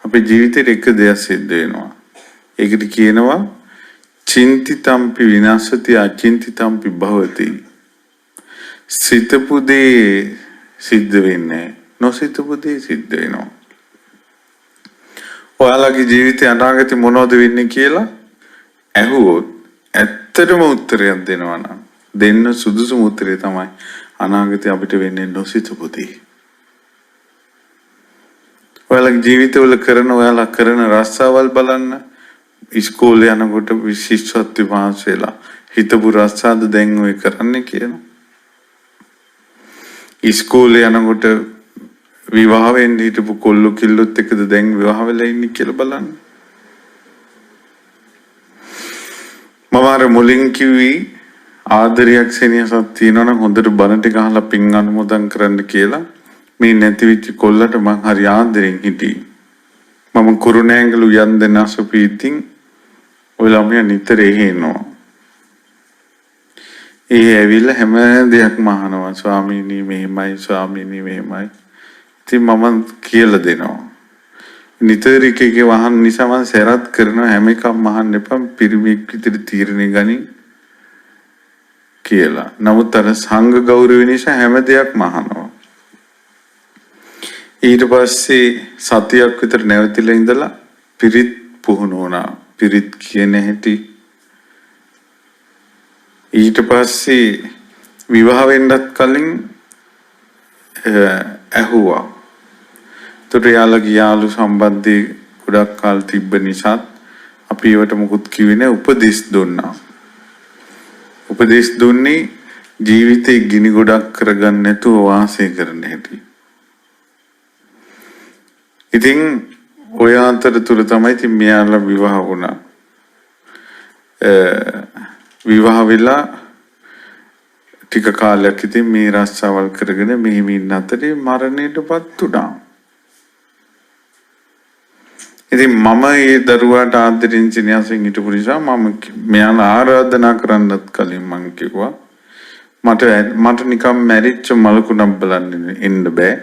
අපේ ජීවිතේට එක දෙයක් සිද්ධ වෙනවා. ඒකට කියනවා චින්තිතම්පි විනාශති අචින්තිතම්පි භවති. සිතපු දේ සිද්ධ වෙන්නේ නොසිතපු දේ සිද්ධ වෙනවා. ඔයාලගේ ජීවිතේ අනාගතේ මොනවද වෙන්නේ කියලා ඇහුවොත් ඇත්තටම උත්තරයක් දෙනවා නම් දෙන්න සුදුසුම උත්තරේ තමයි අනාගතේ අපිට වෙන්නේ නොසිතපු දේ. ඔයාලගේ ජීවිතවල ඔයාලා කරන රස්සාවල් බලන්න. ඉස්කෝලේ යනකොට විශිෂ්ටත්ව පාස් වෙලා හිතපු රස්සාද දැන් ඔය කරන්නේ කියලා. ඉස්කෝලේ යනකොට විවාහ වෙන්න හිටපු කොල්ල කිල්ලොත් එක්කද දැන් විවාහ වෙලා ඉන්නේ කියලා බලන්න. මම අර මුලින් කිව්වි ආදරයක් සෙනෙහසක් තියෙනවා නම් හොඳට බණ ටික අහලා පින් අනුමෝදන් කරන්න කියලා. මේ නැති වෙච්ච කොල්ලට මං හරි ආදරෙන් හිටියේ. මම කුරුණෑගල යන්දන අසපීතින් ඔය ළමයා නිතර එනවා. ඒ ඇවිල්ලා හැම දෙයක්ම අහනවා. ස්වාමීනි මෙහෙමයි, ස්වාමීනි මෙහෙමයි. ඉතින් මම කියලා දෙනවා. නිතර එක වහන් නිසා මම සැරත් කරනවා හැම එකක්ම අහන්න එපා. පිරිමික් විතර තීරණය ගනි කියලා. නමුත් අර සංඝ ගෞරවය නිසා හැම දෙයක්ම අහනවා. ඊට පස්සේ සතියක් විතර නැවතිලා ඉඳලා පිරිත් පුහුණු වුණා. පිරිත් කියන හැටි. ඊට පස්සේ විවාහ වෙන්නත් කලින් ඇහුවා. යාළුගේ යාළු සම්බන්ධී ගොඩක් කාල තිබ්බ නිසා අපි ඒවට මුකුත් කිව්වේ නැහැ. උපදෙස් දුන්නා. උපදෙස් දුන්නේ ජීවිතේ ගිනි ගොඩක් කරගන්න නැතුව වාසය කරන්න හැටි. ඉතින් ඔය අතරතුර තමයි ඉතින් මෙයාලා විවාහ වුණා. විවාහ වෙලා ටික කාලයක් ඉතින් මේ රස්සාවල් කරගෙන මෙහිම ඉන්න අතරේ මරණයටපත් වුණා. ඉතින් මම ඒ දරුවාට ආදරෙන් සිනහසෙන් හිටපු නිසා මම මෙයාලා ආරාධනා කරන්නත් කලින් මං කිව්වා මට නිකන් මැරිච්ච මලකුණක් බලන්න එන්න බෑ.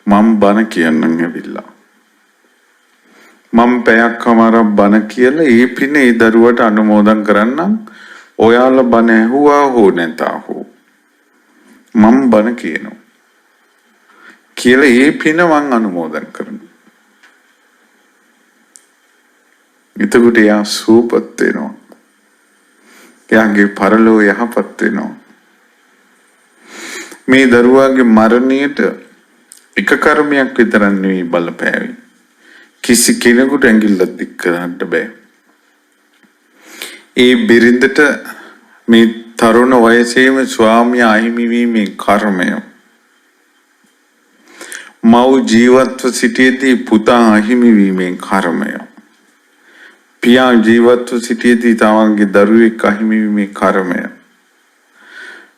මම බණ කියන්නම් ඇවිල්ලා. මම පැයක්මාරක් බණ කියලා ඒ පින ඒ දරුවට අනුමෝදන් කරන්නම්. ඔයාලා බණ ඇහුවා හෝ නැතා හෝ මම බණ කියනවා කියලා ඒ පින මං අනුමෝදන් කරනවා. එතකොට එයා සූපත් වෙනවා. එයාගේ පරලෝ යහපත් වෙනවා. මේ දරුවාගේ මරණයට එක කර්මයක් විතරක් නෙවෙයි බලපෑවි. කිසි කෙනෙකුට ඇඟිල්ලක් දික් කරන්න බෑ. ඒ බිරිඳට මේ තරුණ වයසේම ස්වාමියා අහිමි වීමේ කර්මය. මව් ජීවත්ව සිටියේදී පුතා අහිමි වීමේ කර්මය. පියා ජීවත්ව සිටියේදී තමන්ගේ දරුවෙක් අහිමි වීමේ කර්මය.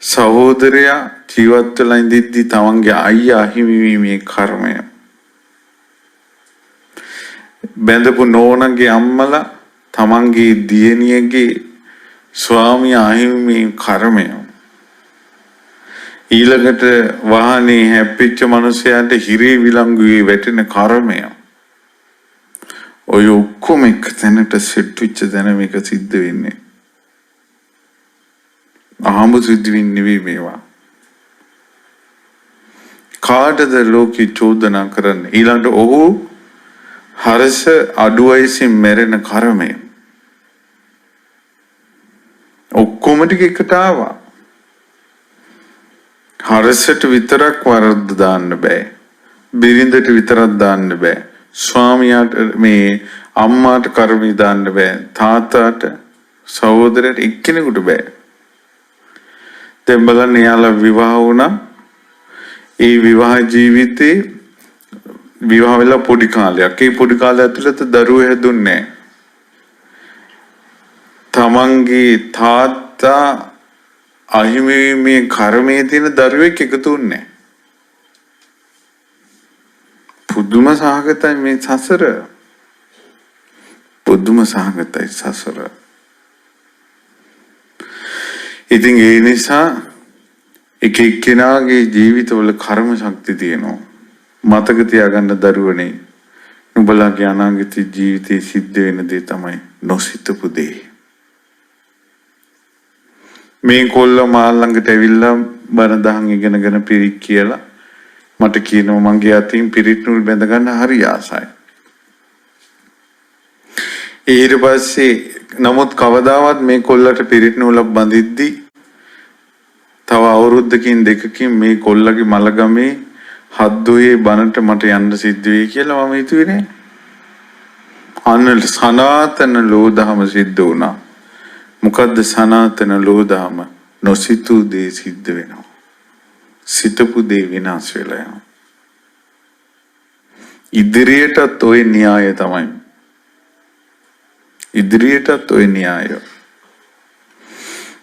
සහෝදරයා ජීවත් වෙලා ඉඳිද්දී තමන්ගේ අයියා අහිමි වීමේ කර්මය. බැඳපු නෝනගේ අම්මලා තමන්ගේ දියණියගේ ස්වාමියා අහිමි වීමේ කර්මය. ඊළඟට වාහනේ හැප්පිච්ච මිනිසයාට හිරේ විලංගුවේ වැටෙන කර්මය. ඔය ඔක්කොම එක තැනට සෙට් වෙච්ච තැන මේක සිද්ධ වෙන්නේ. ආඹු සිද්ධ වෙන්නේ මේවා. කාටද ලෝකේ චෝදනා කරන්නේ? ඊළඟට ඔහු හරස අඩු වයසින් මැරෙන කර්මය. ඔක්කොම ටික එකට ආවා. හරසට විතරක් වරද්ද දාන්න බෑ. බිරිඳට විතරක් දාන්න බෑ. ස්වාමියාට මේ අම්මාට කර්මී දාන්න බෑ. තාත්තාට සහෝදරයට එක්කෙනෙකුට බෑ. දැන් බලන්න යාළුවා විවාහ වුණා. ඒ විවාහ ජීවිතේ විවාහ වෙලා පොඩි කාලයක්. ඒ පොඩි කාලය ඇතුළත දරුවෝ හැදුන්නේ නැහැ. තමන්ගේ තාත්තා අහිමි වීමේ කර්මයේ තියෙන දරුවෙක් එකතු වෙන්නේ නැහැ. පුදුම සහගතයි මේ සසර. පුදුම සහගතයි සසර. ඉතින් ඒ නිසා එක එක්කෙනාගේ ජීවිතවල කර්ම ශක්තිය තියෙනවා. මතක තියාගන්න දරුවනේ. උඹලගේ අනාගත ජීවිතේ සිද්ධ වෙන දේ තමයි නොසිතපු දේ. මේ කොල්ල මා ළඟට ඇවිල්ලා බණ දහම් ඉගෙනගෙන පිරිත් කියලා මට කියනවා මගේ අතින් පිරිත් නූල් බැඳ ගන්න හරි ආසයි. ඊට පස්සේ නමුත් කවදාවත් මේ කොල්ලට පිරිත් නූලක් බඳිද්දි තව අවුරුද්දකින් දෙකකින් මේ කොල්ලගේ මලගමේ හද්දුවේ බනට මට යන්න සිද්ධ වෙයි කියලා මම හිතුවේ නෑ. අන්න සනාතන ලෝදහම සිද්ධ වුණා. මොකද්ද සනාතන ලෝදහම? නොසිතූ දේ සිද්ධ වෙනවා. සිතපු දේ විනාශ වෙලා යනවා. ඉදිරියටත් ওই න්‍යාය තමයි. ඉදිරියටත් ওই න්‍යාය.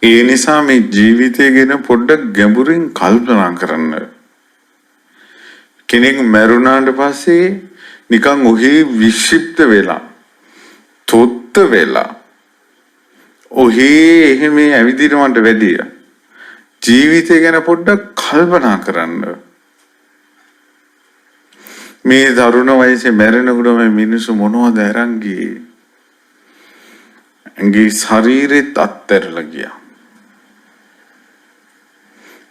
ඒ නිසා මේ ජීවිතය ගැන පොඩ්ඩක් ගැඹුරින් කල්පනා කරන්න. කෙනෙක් මැරුණාට පස්සේ නිකන් ඔහි වික්ෂිප්ත වෙලා තොත්ත වෙලා ඔහි එහෙම ඇවිදිනවට වැඩිය ජීවිතය ගැන පොඩ්ඩක් කල්පනා කරන්න. මේ තරුණ වයසේ මැරෙනකොට මේ මිනිස්සු මොනවද අරන් ගියේ? ඇඟේ ශරීරෙත් අත්හැරලා ගියා.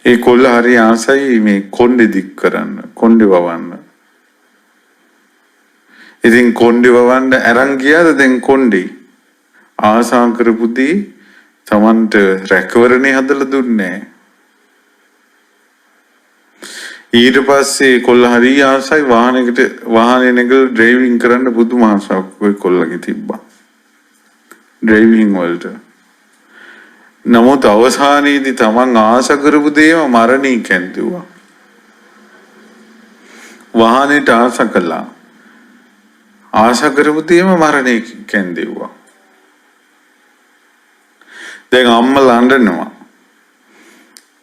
ඒ කොල්ල හරි ආසයි මේ කොණ්ඩේ දික් කරන්න, කොණ්ඩේ වවන්න. ඉතින් කොණ්ඩේ වවන්න අරන් ගියාද දැන් කොණ්ඩේ? ආසා කරපුදී Tamanට රැකවරණේ හදලා දුන්නේ. ඊට පස්සේ කොල්ල හරි ආසයි වාහනේ නැගලා ඩ්‍රයිවිං කරන්න පුදුම ආසාවක් ඔය කොල්ලගේ තිබ්බා. ඩ්‍රයිවිං වලට. නමුත් අවසානයේදී Taman ආස කරපු දේම මරණී කැඳුවා. වාහනේට ආස කළා. ආස කරපු දේම මරණී කැඳුවා. දැන් අම්මලා අඬනවා.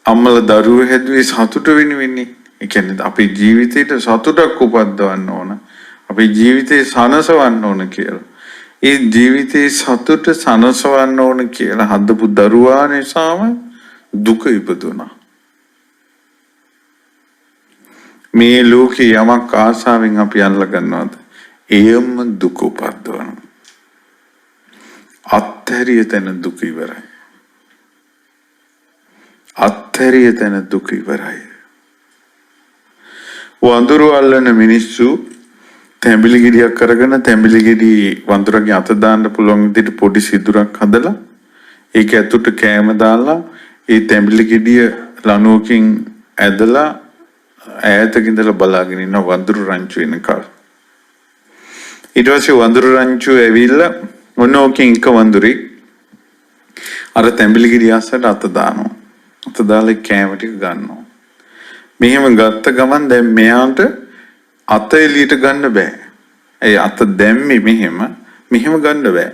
අම්මලා දරුවෝ හැදුවේ සතුට වෙන්නේ. ඒ කියන්නේ අපේ ජීවිතේට සතුටක් උපද්දවන්න ඕන. අපේ ජීවිතේ සනසවන්න ඕන කියලා. ඒ ජීවිතේ සතුට සනසවන්න ඕන කියලා හදපු දරුවා නිසාම දුක ඉපදුනා. මේ ලෝකේ යමක් ආසාවෙන් අපි අල්ල ගන්නවද? එයම දුක උපද්දවනවා. අත්හැරිය තැන දුක ඉවරයි. අත්හැරිය තැන දුක ඉවරයි. වඳුරු අල්ලන මිනිස්සු තැඹිලි ගෙඩියක් කරගෙන තැඹිලි ගෙඩි වඳුරගේ අත දාන්න පුළුවන් විදිහට පොඩි සිදුරක් හදලා ඒක ඇතුළට කෑම දාලා ඒ තැඹිලි ගෙඩිය ලණුවකින් ඇදලා ඈතක ඉඳලා බලාගෙන ඉන්න වඳුරු රංචු වෙනකල්. ඊට පස්සේ වඳුරු රංචු ඇවිල්ලා මොනෝකින් එක වඳුරේ අර තැඹිලි ගෙඩිය අස්සට අත දානවා. අත දාලා කෑම ටික ගන්නවා. මෙහෙම ගත්ත ගමන් දැන් මෙයාට අත එළියට ගන්න බෑ. ඒ අත දැම්මේ මෙහෙම ගන්න බෑ.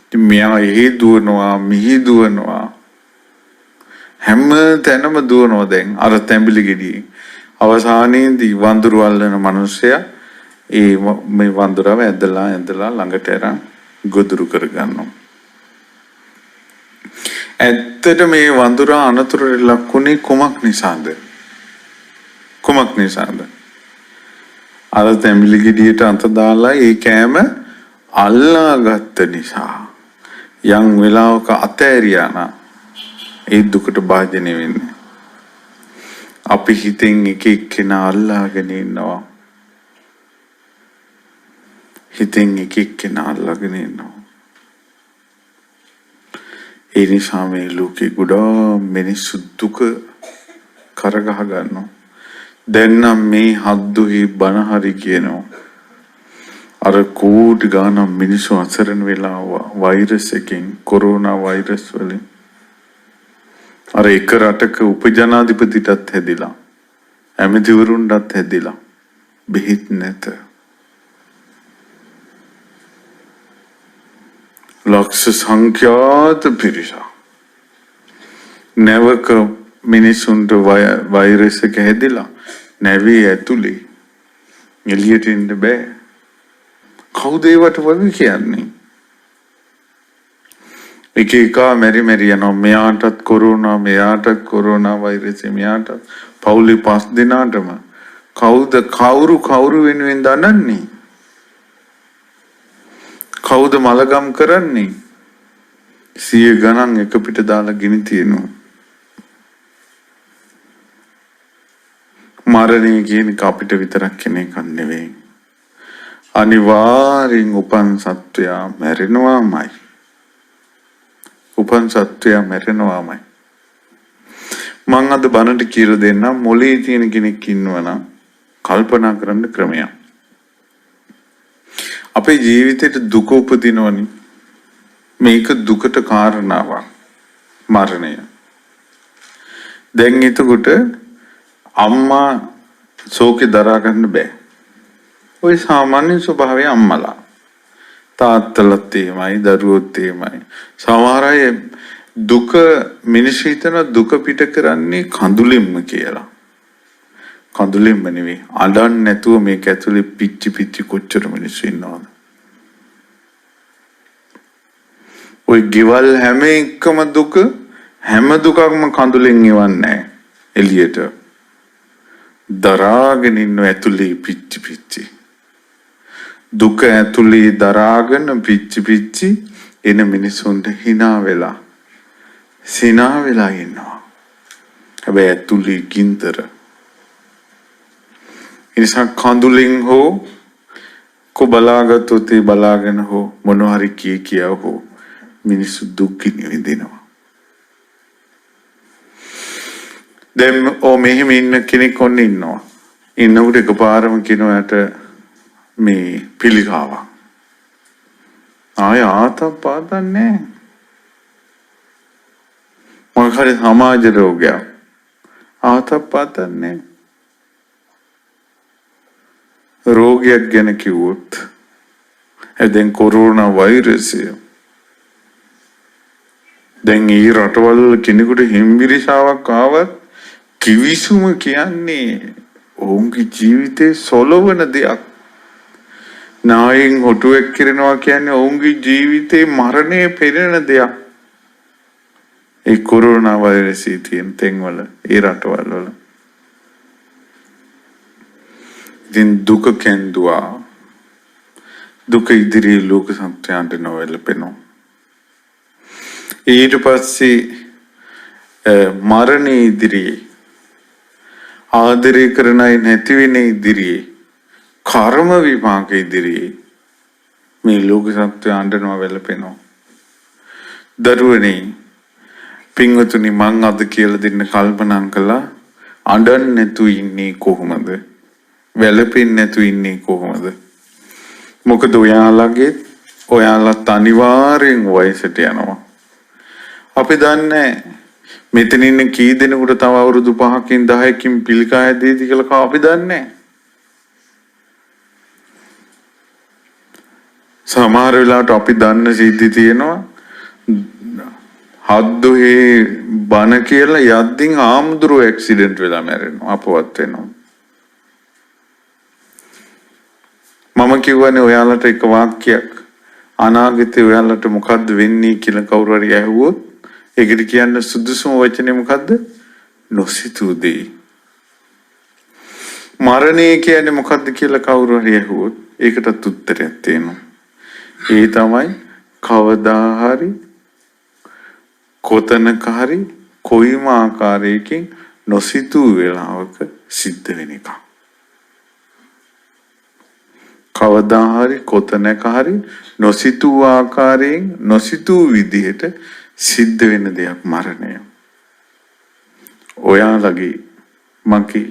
ඉතින් මෙයා එහෙ දුවනවා මෙහි දුවනවා හැම තැනම දුවනවා දැන් අර තැඹිලි ගෙඩියේ. අවසානයේදී වඳුරු අල්ලන මිනිස්සයා මේ වඳුරව ඇදලා ළඟට අරන් ගොදුරු කරගන්නවා. ඇත්තට මේ වඳුරා අනතුරට ලක්ුණේ කුමක් නිසාද? අර තැඹිලි ගෙඩියට අත දාලා ඒ කෑම අල්ලාගත්ත නිසා. යම් වෙලාවක අතෑරියා නම් ඒ දුකට භාජනය වෙන්නේ. අපි හිතෙන් එක එක්කෙනා අල්ලාගෙන ඉන්නවා. ඒ නිසා මේ ලෝකේ ගොඩාක් මිනිස්සු දුක කරගහ ගන්නවා. දැන් නම් මේ හද්දුහි බණ හරි කියනවා. අර කෝටි ගාණක් මිනිස්සු අසරණ වෙලා වෛරස් එකෙන් කොරෝනා වෛරස් වලින් අර එක රටක උපජනාධිපතිටත් හැදිලා ඇමතිවරුන්ටත් හැදිලා බෙහෙත් නැත. ලක්ෂ සංඛ්‍යාත පිරිස නැවක මිනිසුන්ට වෛරස් එක හැදිලා නැවේ ඇතුලේ එළියට එන්න බෑ. කවුද ඒවට වගේ කියන්නේ? එක එක මෙරි යනවා. මෙයාටත් කොරෝනා වෛරසය මෙයාට පවුලේ 5 දෙනාටම කවුරු වෙනුවෙන් දනන්නේ? කවුද මලගම් කරන්නේ? 100 ගණන් එක පිට දාලා ගිනි තියනවා. මරණය කියන එක අපිට විතරක් කෙනෙක් නෙවෙයි. අනිවාර්යෙන් උපන් සත්වයා මැරෙනවාමයි. මං අද බනට කියලා දෙන්නම් මොලේ තියෙන කෙනෙක් ඉන්නවනම් කල්පනා කරන්න ක්‍රමයක්. අපේ ජීවිතේට දුක උපදිනවනේ. මේක දුකට කාරණාවක්. මරණය. දැන් එතකොට අම්මා ශෝකේ දරා ගන්න බෑ. ওই සාමාන්‍ය ස්වභාවය අම්මලා. තාත්තලත් එහෙමයි, දරුවොත් එහෙමයි. සමහර අය දුක මිනිස්සු හිතන දුක පිට කරන්නේ කඳුලින්ම කියලා. කඳුලින්ම නෙවෙයි. අඬන්නේ නැතුව මේක ඇතුලේ පිච්චි කොච්චර මිනිස්සු ඉන්නවද? ওই ගෙවල් හැම එකම දුක හැම දුකක්ම කඳුලෙන් ඉවන්නේ එළියට. දරාගෙන ඉන්න ඇතුලේ පිච්චි. දුක ඇතුලේ දරාගෙන පිච්චි එන මිනිසුන්ට hina වෙලා ඉන්නවා. හැබැයි ඇතුලේ ගින්දර. ඉතින් කඳුලින් හෝ කොබලාගත්තොත් ඒ බලාගෙන හෝ මොනවා හරි කියා හෝ මිනිස්සු දුක් විඳිනවා. දැන් මෙහෙම ඉන්න කෙනෙක් ඔන්න ඉන්නවා. ඉන්නකොට එකපාරම කියනවාට මේ පිළිකාවක්. ආය ආතප්පාතක් නැහැ. මොකක් හරි සමාජ රෝගයක්. ආතප්පාතක් නැහැ. රෝගයක් ගැන කිව්වොත් දැන් කොරෝනා වෛරසය දැන් ඊ රටවල් කෙනෙකුට හිම්බිරිසාවක් ආවත් කිවිසුම කියන්නේ ඔවුන්ගේ ජීවිතේ සොලවන දෙයක්. නායෙන් හොටුවක් කිරනවා කියන්නේ ඔවුන්ගේ ජීවිතේ මරණය පෙරෙන දෙයක්. ඒ කොරෝනා වෛරසය තියෙන තැන්වල ඒ රටවල් වල දින් දුක කැඳුවා. දුක ඉදිරියේ ලෝක සත්‍යයන්ට නොවැළපෙනවා. ඊට පස්සේ මරණය ඉදිරියේ ආදරය කරන අය නැති වෙන ඉදිරියේ කර්ම විපාක ඉදිරියේ මේ ලෝක සත්‍යයන්ට නොවැළපෙනවා. දරුවනේ පින්වතුනි මං අද කියලා දෙන්න කල්පනා කළා අඬන්නේ නැතු ඉන්නේ කොහොමද? වැළපෙන්නේ නැතු ඉන්නේ කොහොමද? මොකද ඔයාලත් අනිවාර්යෙන් වයසට යනවා. අපි දන්නේ මෙතන ඉන්න කී දෙනෙකුට තව අවුරුදු 5කින් 10කින් පිළිකා හැදෙයිද කියලා අපි දන්නේ. සමහර වෙලාවට අපි දන්න සිද්ධි තියෙනවා. හද්දුහේ බන කියලා යද්දින් ආම්දුරු ඇක්සිඩන්ට් වෙලා මැරෙනවා අපවත් වෙනවා. මම කියවනේ ඔයාලට එක වාක්‍යයක් අනාගතේ ඔයාලට මොකද්ද වෙන්නේ කියලා කවුරු හරි ඇහුවොත් ඒකට කියන්න සුදුසුම වචනේ මොකද්ද? නොසිතූ දේ. මරණය කියන්නේ මොකද්ද කියලා කවුරු හරි ඇහුවොත් ඒකටත් උත්තරයක් තියෙනවා. ඒ තමයි කවදා හරි කොතනක හරි කොයිම ආකාරයකින් නොසිතූ වෙලාවක සිද්ධ වෙන එක. කවදා හරි කොතනක හරි නොසිතූ ආකාරයෙන් නොසිතූ විදිහට සිද්ධ වෙන දෙයක් මරණය. ඔයාලගේ මගේ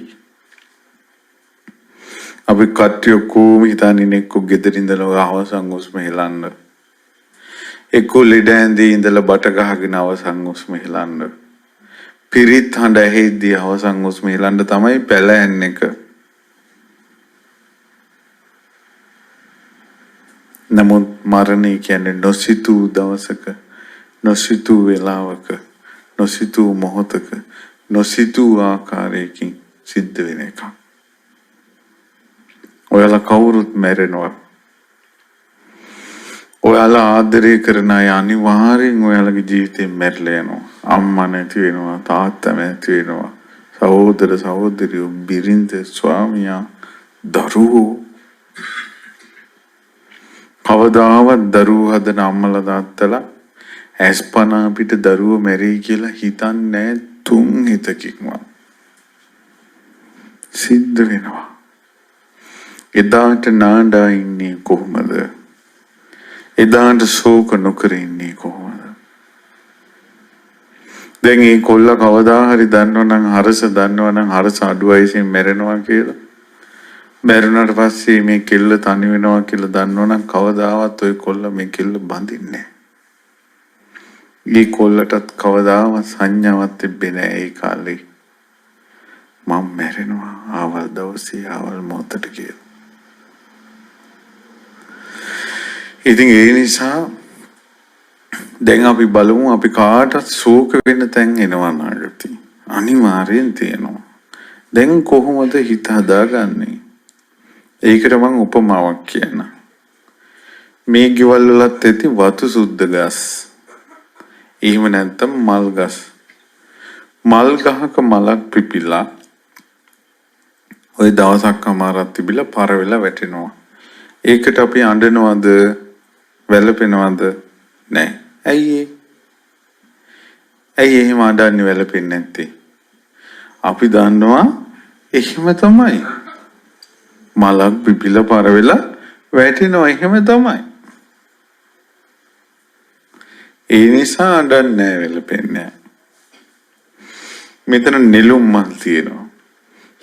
අපි කට්ටිය කොහොම හිතන්නේ එක්ක ගෙදර ඉඳලා අවසන් හුස්ම හෙලන්න. එක්ක ලෙඩ ඇඳේ ඉඳලා බට ගහගෙන අවසන් හුස්ම හෙලන්න. පිරිත් හඬ ඇහෙද්දී අවසන් හුස්ම හෙලන්න තමයි පැලෑන් එක. නමුත් මරණය කියන්නේ නොසිතූ දවසක නොසිතූ වෙලාවක නොසිතූ මොහොතක නොසිතූ ආකාරයකින් සිද්ධ වෙන එකක්. ඔයාලා කවුරුත් මැරෙනවා. ඔයාලා ආදරය කරන අය අනිවාර්යෙන් ඔයාලගේ ජීවිතේ මැරිලා යනවා. අම්මා නැති වෙනවා, තාත්තා නැති වෙනවා, සහෝදර සහෝදරියෝ, බිරිඳ, ස්වාමියා, දරුවෝ. කවදාවත් දරුවෝ හදන අම්මලා තාත්තලා ඇස්පනා පිට දරුවෝ මැරෙයි කියලා හිතන්නේ තුන් හිතකින්වත්. සිද්ධ වෙනවා. එදාට නාඩා ඉන්නේ කොහොමද? එදාට ශෝක නොකර ඉන්නේ කොහොමද? දැන් මේ කොල්ල කවදා හරි දන්නවනම් හරස දන්නවනම් හරස අඩු වයසින් මැරෙනවා කියලා. මැරුණාට පස්සේ මේ කෙල්ල තනි වෙනවා කියලා දන්නවනම් කවදාවත් ওই කොල්ල මේ කෙල්ල බඳින්නේ නැහැ. මේ කොල්ලටත් කවදාවත් සංඥාවක් තිබෙන්නේ නැහැ ඒ කාලේ. මම මැරෙනවා ආවල් දවසේ ආවල් මොහොතට කියලා. ඉතින් ඒ නිසා දැන් අපි බලමු අපි කාටත් ශෝක වෙන්න තැන් එනවා නාගති. අනිවාර්යෙන් තියෙනවා. දැන් කොහොමද හිත හදාගන්නේ? ඒකට මම උපමාවක් කියන්න. මේ ගෙවල් වලත් ඇති වතු සුද්ධ ගස්. එහෙම නැත්නම් මල් ගස්. මල් ගහක මලක් පිපිලා ওই දවසක් අමාරක් තිබිලා පර වෙලා වැටෙනවා. ඒකට අපි අඬනවද? වැළපෙනවද? නැහැ. ඇයි එහෙම අඬන්නේ වැළපෙන්නේ නැත්තේ? අපි දන්නවා එහෙම තමයි. මලක් පිපිලා පර වෙලා වැටෙනවා එහෙම තමයි. ඒ නිසා අඬන්නේ නැහැ වැළපෙන්නේ නැහැ. මෙතන නෙළුම් මල් තියෙනවා.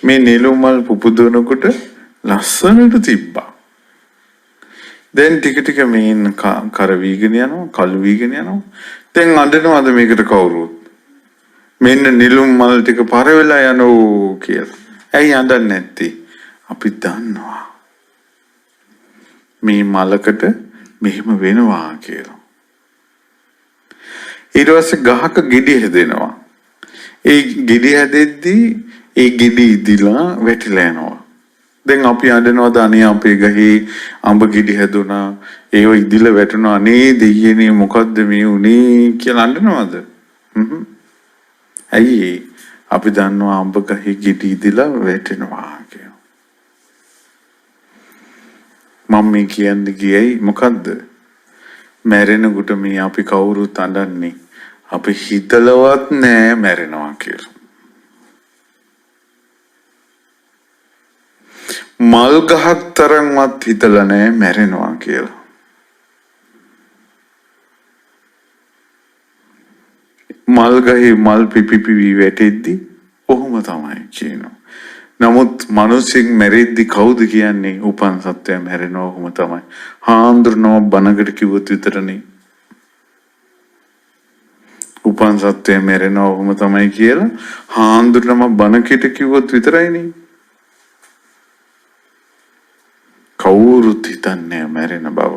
මේ නෙළුම් මල් පුපුදනකොට ලස්සනට තිබ්බා. දැන් ටික ටික මේන් කර වීගෙන යනවා, කළු වීගෙන යනවා. දැන් අඬනවාද මේකට කවුරුත්? මෙන්න නෙළුම් මල් ටික පර වෙලා යනෝ කියලා. ඇයි අඬන්නේ නැත්තේ? අපි දන්නවා මේ මලකට මෙහෙම වෙනවා කියලා. ඊට පස්සේ ගහක ගෙඩි හැදෙනවා. ඒ ගෙඩි හැදෙද්දී ඒ ගෙඩි ඉදිලා වැටිලා යනවා. දැන් අපි අඬනවාද අනේ අපේ ගහේ අඹ ගෙඩි හැදුනා ඒව ඉදිලා වැටුණා අනේ දෙයියනේ මොකද්ද මේ උනේ කියලා අඬනවාද? ඇයි අපි දන්නවා අඹ ගහේ ගෙඩි ඉදිලා වැටෙනවා කියලා. මම මේ කියන්නේ ගියයි මොකද්ද? මැරෙනකොට මේ අපි කවුරුත් අඬන්නේ අපි හිතලවත් නෑ මැරෙනවා කියලා. මල් ගහක් තරම්වත් හිතලා නෑ මැරෙනවා කියලා. මල් ගහේ මල් පිපිපි වැටෙද්දි කොහොම තමයි කියනවා. නමුත් මිනිස්සෙක් මැරෙද්දි කවුද කියන්නේ? උපන් සත්වයා මැරෙනවා කොහොම තමයි. හාමුදුරනෝ බණකට කිව්වොත් විතරනේ. උපන් සත්වයා මැරෙනවා කොහොම තමයි කියලා හාමුදුරනම බණකට කිව්වොත් විතරයිනේ. කවුරුත් හිතන්නේ මැරෙන බව.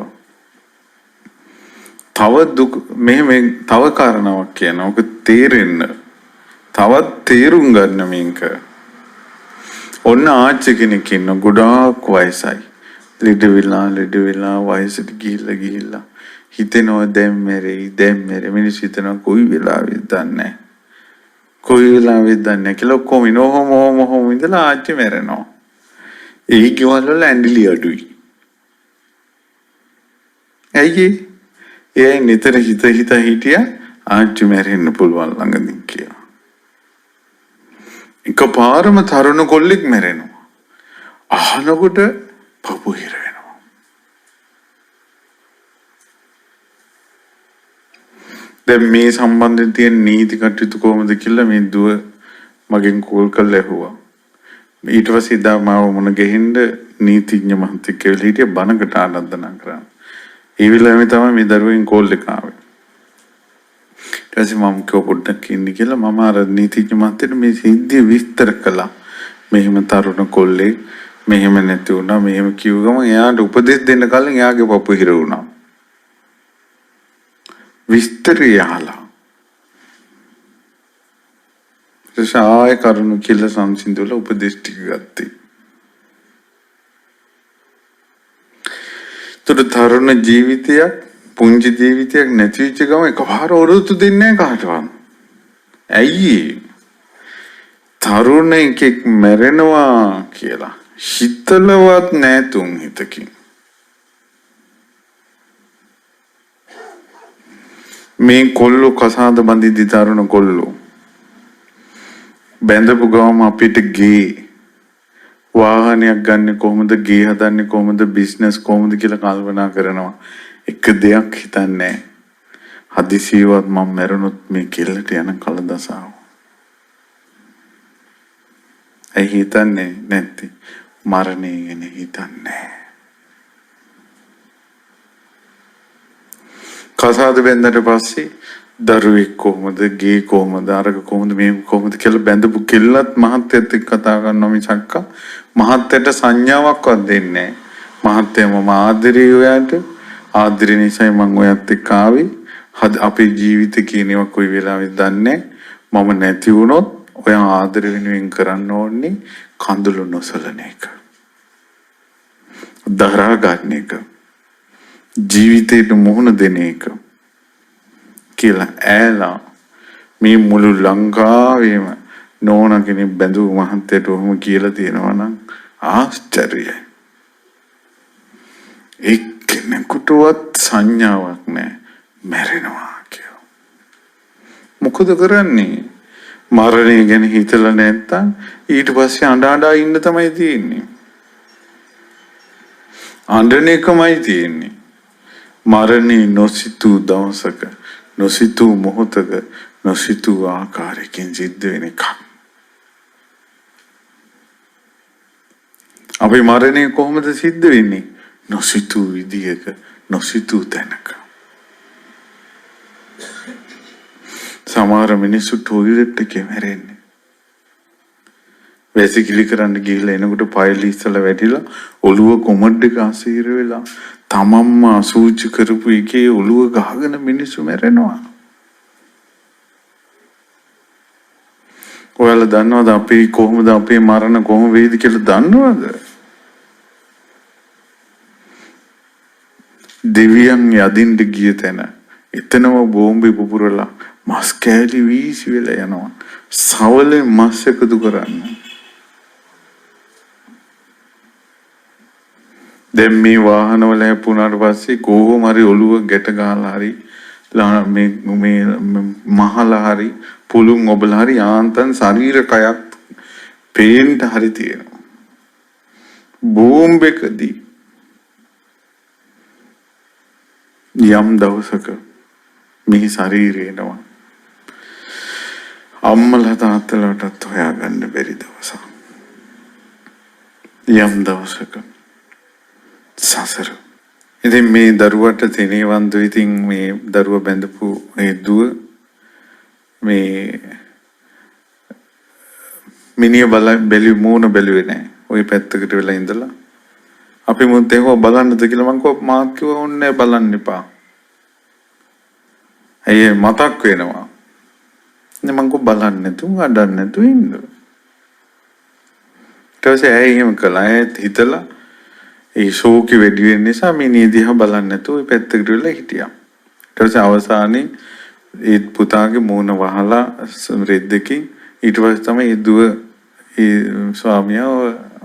තව දුක මෙහෙම තව කාරණාවක් කියනවා. ඔක තේරෙන්න. තවත් තේරුම් ගන්න මේක. ඔන්න ආච්චි කෙනෙක් ඉන්න ගොඩාක් වයසයි. ලෙඩ වෙලා වයසට ගිහිල්ලා හිතෙනවා දැන් මැරෙයි මිනිස්සු හිතනවා කොයි වෙලාවෙද දන්නේ නැහැ කියලා ඔක්කොම ඉනෝම ඉඳලා ආච්චි මැරෙනවා. ඒ ගෙවල් වල ඇඬිලි අඩුයි. ඇයි ඒ නිතර හිත හිටියා ආච්චි මැරෙන්න පුළුවන් ළඟදී කියලා. එකපාරම තරුණ කොල්ලෙක් මැරෙනවා. අහනකොට පපු හිර වෙනවා. දැන් මේ සම්බන්ධයෙන් තියෙන නීති කටයුතු කොහොමද කියලා මේ දුව මගෙන් කෝල් කරලා ඇහුවා. ඊට පස්සේ ඉදා මාව මොන ගෙහින්ද නීතිඥ මහත්තයෙක් කියලා හිටිය බණකට ආරාධනා කරා. ඒ වෙලාවෙම තමයි මේ දරුවෙන් කෝල් එක ආවේ. ඊට පස්සේ මම කිව්ව පොඩ්ඩක් ඉන්න කියලා මම අර නීතිඥ මහත්තයට මේ සිද්ධිය විස්තර කළා. මෙහෙම තරුණ කොල්ලෙක් මෙහෙම නැති වුණා මෙහෙම කිව්ව ගමන් එයාට උපදෙස් දෙන්න කලින් එයාගේ පපු හිර වුණා. විස්තරය අහලා සාය කරුණු කියලා සංසිඳුල උපදෙස් ටික ගත්තේ. තරුණ ජීවිතයක් පුංචි ජීවිතයක් නැති වෙච්ච ගම එකපාර ඔරොත්තු දෙන්නේ කාටවත්. ඇයි? තරුණයෙක් මැරෙනවා කියලා හිතලවත් නැහැ තුන් හිතකින්. මේ කොල්ලෝ කසාද බඳිද්දි තරුණ කොල්ලෝ බැඳපු ගම අපිට ගේ වාහනයක් ගන්න කොහොමද, ගේ හදන්නේ කොහොමද, බිස්නස් කොහොමද කියලා කල්පනා කරනවා. එක දෙයක් හිතන්නේ හදිසියවත් මම මැරුණොත් මේ කෙල්ලට යන කලදසාව. ඇයි හිතන්නේ නැත්තේ? මරණය ගැන හිතන්නේ. කසාද බැඳලා පස්සේ දරුවෙක් කොහොමද, ගේ කොහොමද, අරක කොහොමද, මේ කොහොමද කියලා බැඳපු කෙල්ලත් මහත්තයත් එක්ක කතා කරනවා මිසක්ක මහත්තයට සංඥාවක්වත් දෙන්නේ නැහැ. මහත්තයා මම ආදරේ ඔයාට, ආදරේ නිසා මම ඔයත් එක්ක ආවේ. අපේ ජීවිත කියනවා කොයි වෙලාවෙද දන්නේ. මම නැති වුණොත් ඔයා ආදර වෙනුවෙන් කරන්න ඕනේ කඳුළු නොසලන එක. දරා ගන්න එක. ජීවිතේට මුහුණ දෙන එක. කියලා ඈලා මේ මුළු ලංකාවේම නෝන කෙනෙක් බැඳු මහත්තයට ඔහොම කියලා තියෙනවා නම් ආශ්චර්යයි. එක්කෙනෙකුටවත් සංඥාවක් නැහැ මැරෙනවා කියලා. මොකද කරන්නේ? මරණය ගැන හිතලා නැත්තම් ඊට පස්සේ අඬ ඉන්න තමයි තියෙන්නේ. අඬන එකමයි තියෙන්නේ. මරණේ නොසිතූ දවසක, නොසිතූ මොහොතක, නොසිතූ ආකාරයකින් සිද්ධ වෙන එකක්. අපේ මරණය කොහොමද සිද්ධ වෙන්නේ? නොසිතූ විදියක, නොසිතූ තැනක. සමහර මිනිස්සු ටොයිලට් එකේ මැරෙන්නේ. වැසිකිලි කරන්න ගිහිල්ලා එනකොට පයලි ඉස්සලා වැටිලා ඔළුව කොමඩ් එක අසීර වෙලා තමන්ම අසූචි කරපු එකේ ඔළුව ගහගෙන මිනිස්සු මැරෙනවා. ඔයාලා දන්නවද අපි කොහොමද අපේ මරණ කොහොම වෙයිද කියලා දන්නවද? දෙවියන් යදින්ට ගිය තැන එතනම බෝම්බේ පුපුරලා මස් කෑලි වීසි වෙලා යනවා. සවලේ මස් එකතු කරන්න. දැන් මේ වාහනවල හැපුණාට පස්සේ කොහොම හරි ඔළුව ගැට ගහලා හරි මේ මහලා හරි පුළුන් ඔබලා හරි ආන්තන් ශරීර කයක් පේන්න හරි තියෙනවා. බෝම්බෙකදී යම් දවසක මේ ශරීරය එනවා. අම්මලා තාත්තලාටත් හොයාගන්න බැරි දවසක්. යම් දවසක සසර. ඉතින් මේ දරුවට තෙනේවන්දු ඉතින් මේ දරුව බැඳපු ඒ දුව මේ මිනිහ බැලුවේ මූණ බැලුවේ නැහැ. ওই පැත්තකට වෙලා ඉඳලා අපි මුත් ඒක බලන්නද කියලා මං කිව්වා මාත් කිව්වා ඕන්නේ බලන්න එපා. ඇයි මතක් වෙනවා. නේ මං කිව්වා බලන්න නැතුව අඬන්න නැතුව ඉන්න. ඊට පස්සේ ඇයි එහෙම කළා? හිතලා ඒ ෂෝකේ වැඩි වෙන නිසා මිනිහ දිහා බලන්න නැතුව ওই පැත්තකට වෙලා හිටියා. ඊට පස්සේ අවසානයේ ඒ පුතාගේ මූණ වහලා රෙද්දකින් ඊට පස්සේ තමයි ඒ දුව ඒ ස්වාමියා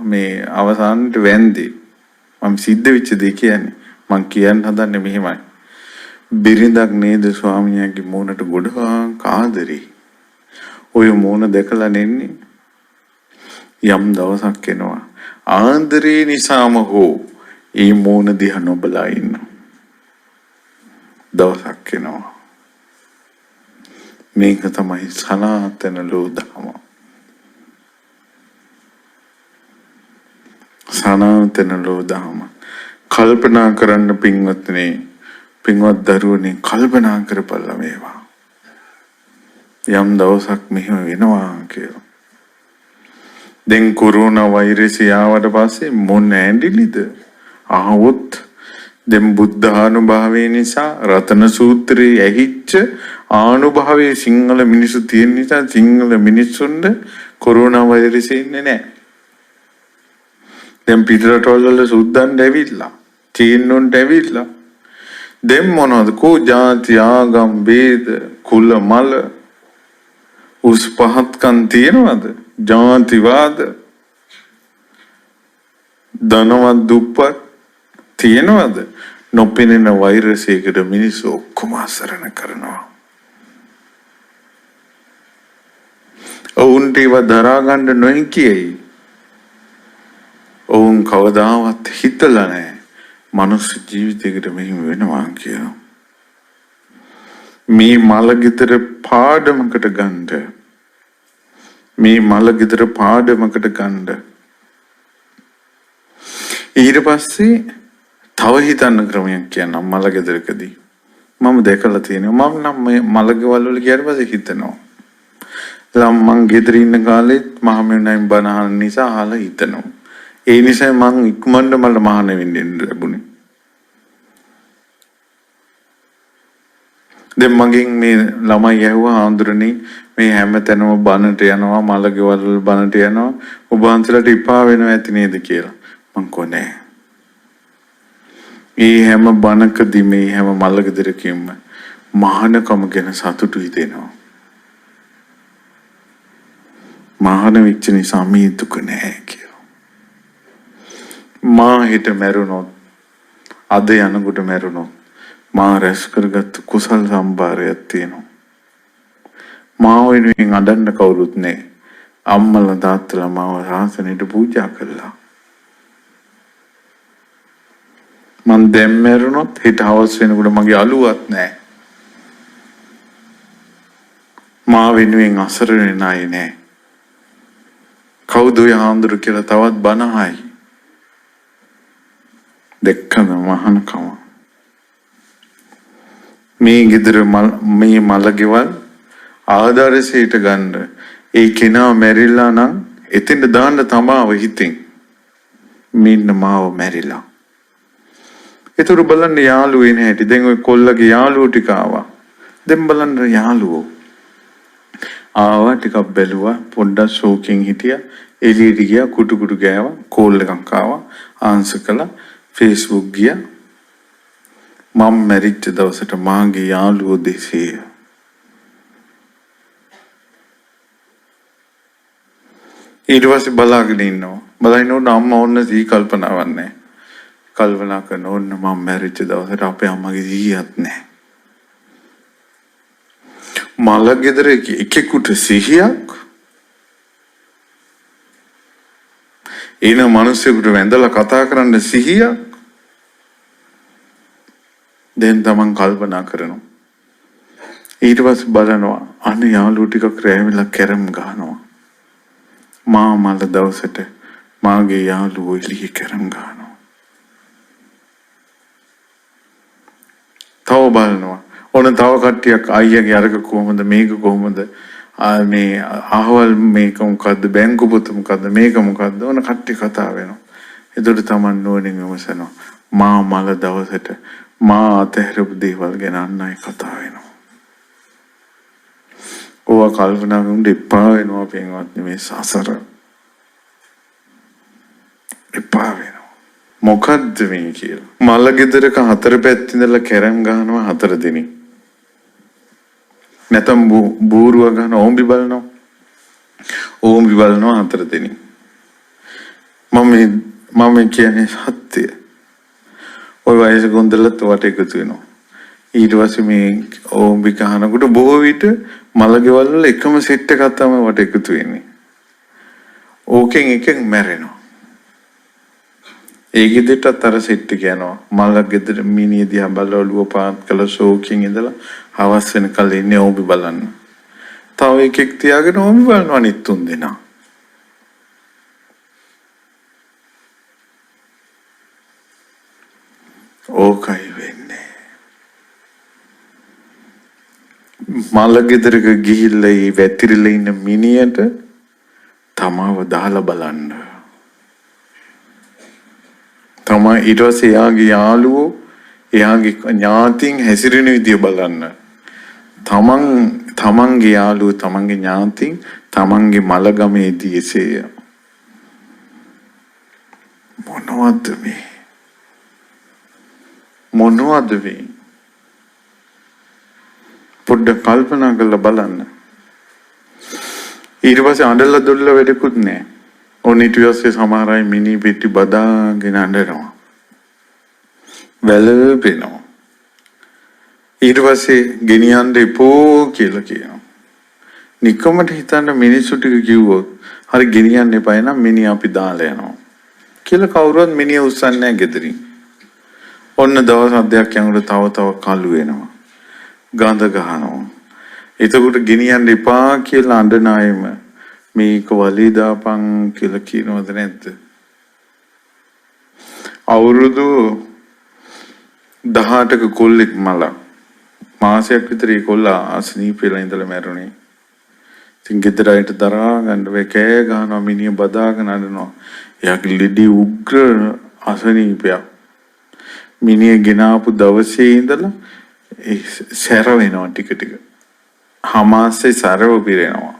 මේ අවසානට වැන්දේ. මම සිද්ධ වෙච්ච දේ කියන්නේ. මං කියන්න හදන්නේ මෙහෙමයි. බිරිඳක් නේද ස්වාමියාගේ මූණට ගොඩාක් ආදරේ. ඔය මූණ දැකලා නෙන්නේ යම් දවසක් එනවා. ආන්දරේ නිසාම හෝ ඒ මූණ දිහා නොබලා ඉන්න දවසක් එනවා. මේක තමයි සනාතන ලෝධම. සනාතන ලෝධම. කල්පනා කරන්න පින්වත්නි, පින්වත් දරුවනේ කල්පනා කරපළා මේවා. යම් දවසක් මෙහෙම වෙනවා කියලා. දැන් කොරෝනා වෛරසය ආවට පස්සේ මොන ඇඬිලිද ආවොත් දැන් බුද්ධ ආනුභාවය නිසා රතන සූත්‍රයේ ඇහිච්ච ආනුභාවයේ සිංහල මිනිස්සු තියෙන නිසා සිංහල මිනිස්සුන්ට කොරෝනා වෛරසය ඉන්නේ නැහැ. දැන් පිටරටවල සුද්දන්ට ඇවිල්ලා චීනොන්ට ඇවිල්ලා දැන් මොනවද කෝ ජාති ආගම් ભેද කුල මල උස් පහත්කම් තියනවද ජාතිවාද ධනවත් දුප්පත් තියනවද නොපෙනෙන වෛරසයකට මිනිස්සු ඔක්කොම අසරණ කරනවා ඔවුන්ට ඒව දරා ගන්න නොහැකියි ඔවුන් කවදාවත් හිතලා නැහැ මනුස්ස ජීවිතයකට මෙහිම වෙනවා කියලා මේ මල ගෙදර පාඩමකට ගන්න මේ මල ගෙදර පාඩමකට ගන්න ඊට පස්සේ තව හිතන්න ක්‍රමයක් කියන්නම් මල ගෙදරකදී මම දැකලා තියෙනවා මම නම් මේ මල ගෙවල් වල ගියාට පස්සේ හිතනවා මං ගෙදර ඉන්න කාලෙත් මහමෙවුනායින් බණ අහන නිසා අහලා හිතනවා ඒ නිසා මං ඉක්මනට මට මහාන වෙන්න ලැබුණේ දැන් මගෙන් මේ ළමයි ඇහුවා ආන්දරණී මේ හැමතැනම බණට යනවා මල ගෙවල් වල බණට යනවා ඔබ වහන්සේලාට ඉපා වෙනවා ඇති නේද කියලා මං කොනේ මේ හැම බණකදී මේ හැම මල ගෙදරකින්ම මහානකම ගැන සතුටු හිතෙනවා මහාන වෙච්ච නිසා මේ දුක නැහැ කියලා මා හිත මැරුණොත් අද යනකොට මැරුණොත් මා රැස් කරගත්තු කුසල් සම්භාරයක් තියෙනවා මා වෙනුවෙන් අඬන්න කවුරුත් නැහැ අම්මලා තාත්තලා මාව සාසනෙට පූජා කළා මං දැන් මැරුණොත් හිත හවස් වෙනකොට මගේ අලුවත් නැහැ මා වෙනුවෙන් අසරණ වෙන අය නැහැ කවුද යහඳුරු කියලා තවත් බනහයි දෙක්කම මහානකම මේ ගෙදර මේ මලගෙවල් ආදර්ශයට ගන්න ඒ කෙනා මැරිලා නම් එතෙන්ට දාන්න තමාව හිතින් මෙන්න මාව මැරිලා ඒතර බලන්න යාළුවේ නැහැටි දැන් ඔය කොල්ලගේ යාළුවෝ ටික ආවා දැන් බලන්න යාළුවෝ ආවා ටිකක් බැලුවා පොඩ්ඩක් ෂෝකින් හිටියා එළියට ගියා කුටු කුටු ගෑවා කෝල් එකක් ආවා ආන්සර් කළා Facebook ගියා මම මැරිච්ච දවසට මාගේ යාළුවෝ දෙසේ ඊට පස්සේ බලාගෙන ඉන්නවා බලනකොට අම්මා ඔන්න සී කල්පනාවක් නැහැ කල්පනා කරන ඕන්න මම මැරිච්ච දවසට අපේ අම්මගේ සිහියක් නැහැ මල ගෙදර එකෙකුට සිහියක් එන මිනිස්සුන්ට වැඳලා කතා කරන්න සිහියක් දැන් තමන් කල්පනා කරනවා ඊට පස්සේ බලනවා අනේ යාළුවෝ ටිකක් රැවෙලා කැරම් ගහනවා මා මල දවසට මාගේ යාළුවෝ එළියේ කැරම් ගහනවා තව බලනවා ඕන තව කට්ටියක් අයියාගේ අරක කොහොමද මේක කොහොමද මේ අහවල් මේක මොකද්ද බැංකු පොත මොකද්ද මේක මොකද්ද ඕන කට්ටිය කතා වෙනවා එතකොට තමන් නෝනින් විමසනවා මා මල දවසට මා අතහැරපු දේවල් ගැන අන්න අය කතා වෙනවා ඕවා කල්පනා කරනකොට එපා වෙනවා පින්වත්නි මේ සසර එපා වෙනවා මොකද්ද මේ කියලා මල ගෙදරක හතර පැත්ත ඉඳලා කැරම් ගහනවා හතර දිනක් නැතම් බූරුව ගන්න ඕම්බි බලනවා හතර දිනක් මම කියන්නේ සත්‍යය ඔය වයස ගොන්දලත් වට එකතු වෙනවා ඊට පස්සේ මේ ඕම්බි කහනකොට බොහෝ විට මලගෙවල් වල එකම සෙට් එකක් තමයි වට එකතු වෙන්නේ ඕකෙන් එකෙන් මැරෙනවා ඒ ගෙදරට අර සෙට් එක යනවා මල ගෙදර මිනිහ දිහා බලලා ඔළුව පාත් කළ ෂෝකින් ඉඳලා හවස් වෙනකල් ඉන්නේ ඕම්බි බලන්න තව එකෙක් තියාගෙන ඕම්බි බලනවා අනිත් තුන් දෙනා ඕකයි වෙන්නේ මල ගෙදරක ගිහිල්ලා ඒ වැතිරිලා ඉන්න මිනිහට තමාව දාලා බලන්න තමයි ඊට පස්සේ එයාගේ යාළුවෝ එයාගේ ඥාතීන් හැසිරෙන විදිය බලන්න තමන්ගේ යාළුවෝ තමන්ගේ ඥාතීන් තමන්ගේ මලගමේදී එසේය මොනවද මේ පොඩ්ඩක් කල්පනා කරලා බලන්න. ඊට පස්සේ අඬලා දොල්ල වැඩකුත් නැහැ. ඔන්න ඊට පස්සේ සමහර අය මිනි පිටි බදාගෙන අඬනවා. වැළපෙනවා. ඊට පස්සේ ගෙනියන්න එපෝ කියලා කියනවා. නිකමට හිතන්න මිනිස්සු ටික කිව්වොත් හරි ගෙනියන්න එපා නම් මිනි අපි දාලා යනවා කියලා කවුරුවත් මිනිහ උස්සන්නේ නැහැ ගෙදරින්. ඔන්න දවස් අධ්‍යයක් යනකොට තව කළු වෙනවා. ගඳ ගහනවා. එතකොට ගෙනියන්න එපා කියලා අඬන අයම මේක වලී දාපන් කියලා කියනවද නැද්ද? අවුරුදු 18ක කොල්ලෙක් මලා මාසයක් විතර ඒ කොල්ලා අසනීපෙලා ඉඳලා මැරුණේ. ඉතින් ගෙදර අයට දරා ගන්න බැ කෑ ගහනවා මිනිහ බදාගෙන අඬනවා. එයාගේ ලෙඩි උග්‍ර අසනීපයක්. මිනිහ ගෙනාපු දවසේ ඉඳලා සැර වෙනවා ටික ටික. හමාසේ සැරව පිරෙනවා.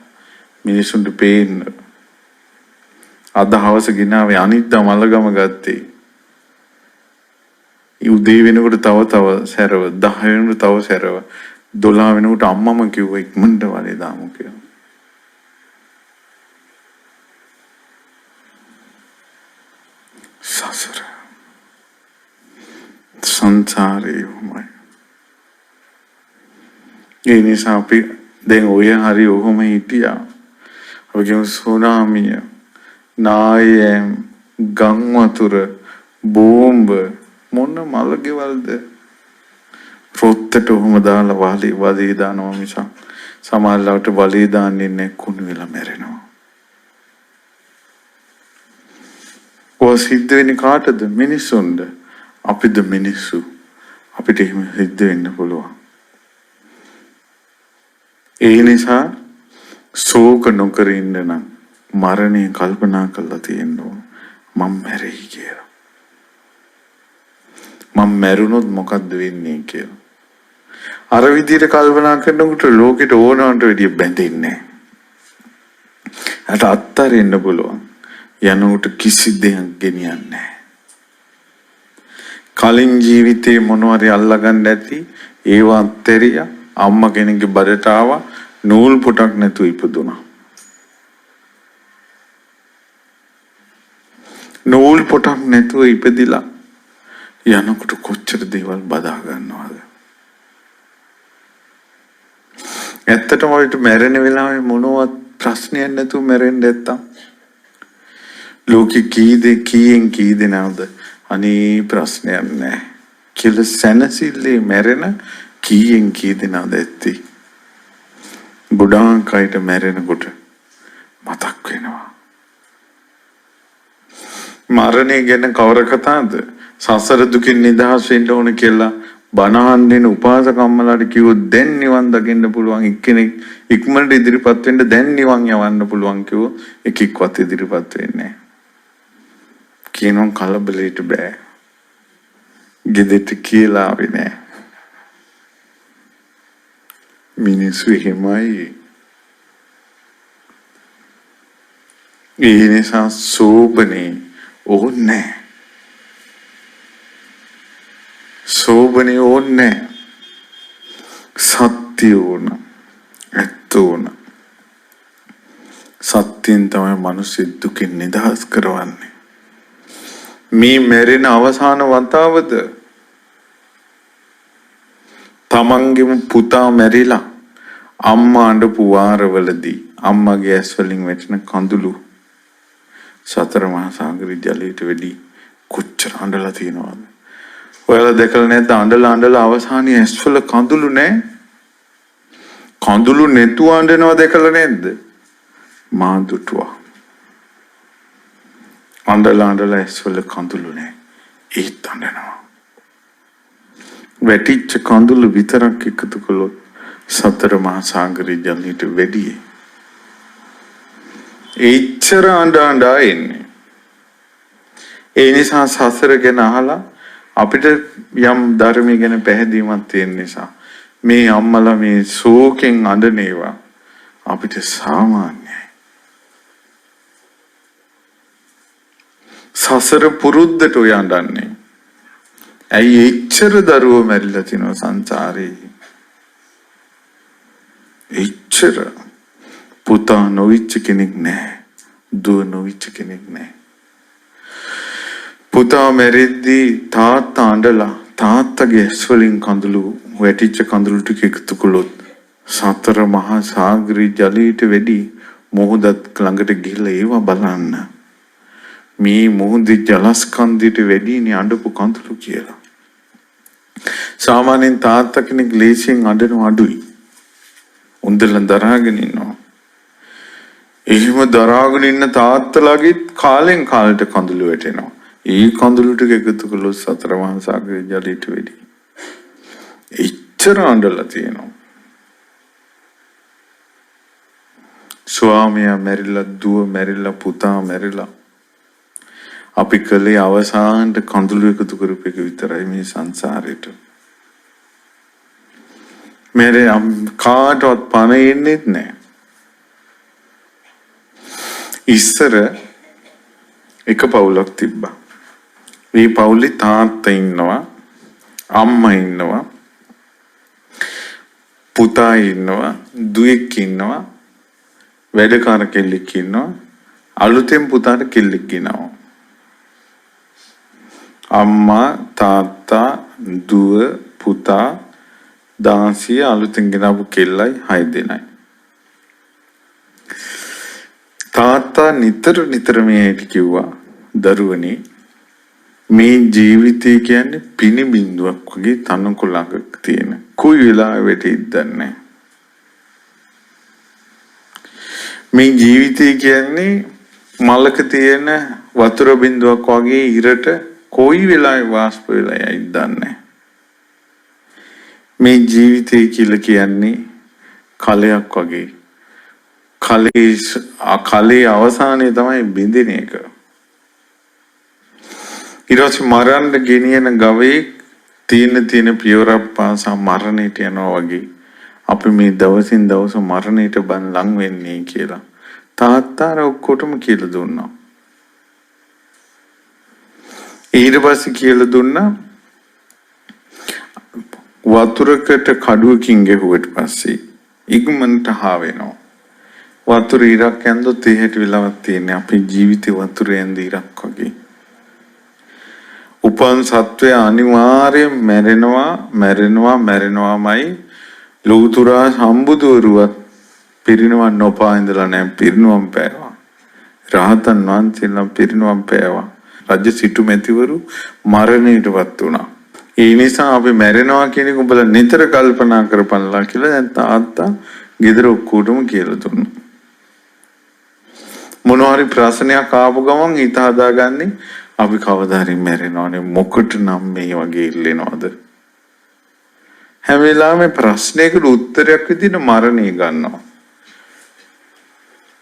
මිනිසුන්ට පේන්න. අද හවස ගෙනාවේ අනිද්දා මලගම ගත්තේ. උදේ වෙනකොට තව සැරව 10 වෙනකොට තව සැරව 12 වෙනකොට අම්මම කිව්වා ඉක්මනට වලේ දාමු කියලා. සසර සංසාරේ උමයි. ඒ නිසා අපි දැන් ඔය හරි ඔහොම හිටියා. අපි කියමු සුනාමිය, නායම්, ගම් වතුර, බෝම්බ මොන මලකෙවල්ද රොත්තට ඔහොම දාලා වලේ දානවා මිසක් සමහරවිට වලේ දාන්නේ නැහැ කුණු වෙලා මැරෙනවා. ඔය සිද්ධ වෙන්නේ කාටද? මිනිස්සුන්ද? අපිද මිනිස්සු. අපිට එහෙම සිද්ධ වෙන්න පුළුවන්. ඒ නිසා ශෝක නොකර ඉන්න නම් මරණය කල්පනා කරලා තියෙන්න ඕන. මම මැරෙයි කියලා. මම මැරුණොත් මොකද්ද වෙන්නේ කියලා. අර විදිහට කල්පනා කරනකොට ලෝකෙට ඕනවට වැඩිය බැඳෙන්නේ නැහැ. අට අත්තරින්න පුළුවන්. යනකොට කිසි දෙයක් ගෙනියන්නේ නැහැ. කලින් ජීවිතේ මොනවාරි අල්ලගන්න ඇති ඒවා අත්තරිය අම්මා කෙනෙක්ගේ බඩට ආවා නූල් පොටක් නැතුව ඉපදුනා. නූල් පොටක් නැතුව ඉපදිලා යනකොට කොච්චර දේවල් බදා ගන්නවද? ඇත්තටම ඔයිට මැරෙන වෙලාවේ මොනවත් ප්‍රශ්නයක් නැතුව මැරෙන්න නැත්තම් ලෝකෙ කීයෙන් කී දෙනාද අනේ ප්‍රශ්නයක් නැහැ කියලා සැනසille මැරෙන කීයෙන් කී දෙනාද ඇත්තේ? ගොඩාක් අයට මැරෙනකොට මතක් වෙනවා. මරණය ගැන කවර කතාවද? සසර දුකින් නිදහස් වෙන්න ඕන කියලා බණහන් දෙන උපාසකම්මලාට කිව්වොත් දැන් නිවන් දකින්න පුළුවන් එක්කෙනෙක් ඉක්මනට ඉදිරිපත් වෙන්න දැන් නිවන් යවන්න පුළුවන් කිව්වොත් එකෙක්වත් ඉදිරිපත් වෙන්නේ නැහැ. කියනවා කලබලෙට බෑ. ගෙදෙට කියලා ආවේ නෑ. මිනිස්සු එහෙමයි. ඒ නිසා සෝබනේ ඕනේ. සෝබනේ ඕනේ. සත්‍ය ඕන. ඇත්ත ඕන. සත්‍යෙන් තමයි මිනිස්සු දුකින් නිදහස් කරවන්නේ. මේ මැරෙන අවසාන වතාවද තමන්ගේම පුතා මැරිලා අම්මා අඬපු වාරවලදී අම්මගේ ඇස් වලින් වැටෙන කඳුළු සතර මහා සාගර ජලයට වැඩි කොච්චර අඬලා තියෙනවද? ඔයාලා දැකලා නැද්ද? අඬලා අවසානයේ ඇස් වල කඳුළු නැහැ. කඳුළු නැතුව අඬනවා දැකලා නැද්ද? මා දුටුවා. අඬලා ඇස් වල කඳුළු නැහැ. ඒත් අඬනවා. වැටිච්ච කඳුළු විතරක් එකතු කළොත් සතර මහා සාගර ජලයට වැඩි. එච්චර අඬා එන්නේ. ඒ නිසා සසර ගැන අහලා අපිට යම් ධර්මයේ ගැන පැහැදීමක් තියෙන නිසා මේ අම්මලා මේ ශෝකෙන් අඬනේවා අපිට සාමාන්‍යයි. සසර පුරුද්දට ඔය අඬන්නේ. ඇයි එච්චර දරුවෝ මැරිලා තිනව සංසාරේ? එච්චර පුතා නොවිච්ච කෙනෙක් නැහැ. දුව නොවිච්ච කෙනෙක් නැහැ. පුතා මැරෙද්දී තාත්තා අඬලා තාත්තගේ ඇස් වලින් කඳුළු වැටිච්ච කඳුළු ටික එකතු කළොත් සතර මහා සාගරේ ජලයට වැඩි මොහොතක් ළඟට ගිහිල්ලා ඒවා බලන්න. මේ මොහොතේ ජලස්කන්ධයට වැඩිනේ අඬපු කඳුළු කියලා. සාමාන්‍යයෙන් තාත්තා කෙනෙක් ලේසියෙන් අඬන අඩුයි. උන්දලන් දරාගෙන ඉන්නවා. එහෙම දරාගෙන ඉන්න තාත්තලාගේ කාලෙන් කාලට කඳුළු වැටෙනවා. ඒ කඳුළු ටික එකතු කළොත් සතර මහා සාගරේ ජලයට වැඩි. එච්චර අඬලා තියෙනවා. ස්වාමියා මැරිලා, දුව මැරිලා, පුතා මැරිලා. අපි කලේ අවසානට කඳුළු එකතු කරපු එක විතරයි මේ සංසාරේට. මෙරේ කාටවත් පණ එන්නේ නැහැ. ඉස්සර එක පවුලක් තිබ්බා. මේ පවුලේ තාත්තා ඉන්නවා, අම්මා ඉන්නවා, පුතා ඉන්නවා, දුවෙක් ඉන්නවා, වැඩකාර කෙල්ලෙක් ඉන්නවා, අලුතෙන් පුතාට කෙල්ලෙක් ගෙනවා. අම්මා, තාත්තා, දුව, පුතා, දාසිය, අලුතෙන් ගෙනාවු කෙල්ලයි 6 දෙනයි. තාත්තා නිතර මේට කිව්වා දරුවනේ මේ ජීවිතය කියන්නේ පිනි බින්දුවක් වගේ තනකොළඟක තියෙන. කොයි වෙලාවෙට ඉදන්නේ. මේ ජීවිතය කියන්නේ මලක තියෙන වතුර බින්දුවක් වගේ ඉරට කොයි වෙලාවෙ වාෂ්ප වෙලා යයිද දන්නේ. මේ ජීවිතය කියලා කියන්නේ කලයක් වගේ. කලේ අවසානයේ තමයි බින්දින එක. ඊට පස්සේ මරන්න ගෙනියන ගවේ තියෙන පියවරක් පාසා මරණයට යනවා වගේ අපි මේ දවසින් දවස මරණයට ලං වෙන්නේ කියලා තාත්තාර ඔක්කොටම කියලා දුන්නා. ඊට පස්සේ කියලා දුන්නා වතුරකට කඩුවකින් ගැහුවට පස්සේ ඉක්මනට හා වෙනවා. වතුර ඉරක් ඇඳොත් එහෙට වෙලාවක් තියෙන්නේ අපේ ජීවිතේ වතුර ඇඳ ඉරක් වගේ. උපන් සත්වය අනිවාර්යෙන් මැරෙනවාමයි. ලෞතුරා සම්බුදුරුවත් පිරිනවන් නොපා ඉඳලා නැහැ, පිරිනවන් පෑවා. රහතන් වහන්සේලා පිරිනවන් පෑවා. රජ සිටු මැතිවරු මරණයටපත් වුණා. ඒ නිසා අපි මැරෙනවා කියන එක උඹලා නිතර කල්පනා කරපන්ලා කියලා දැන් තාත්තා ගෙදර ඔක්කොටම කියලා දුන්නා. මොනවාරි ප්‍රශ්නයක් ආපු ගමන් හිත හදාගන්නේ අපි කවදා හරි මැරෙනවානේ, මොකට නම් මේ වගේ ඉල්ලෙනවද? හැම වෙලාවෙම ප්‍රශ්නයකට උත්තරයක් විදිහට මරණය ගන්නවා.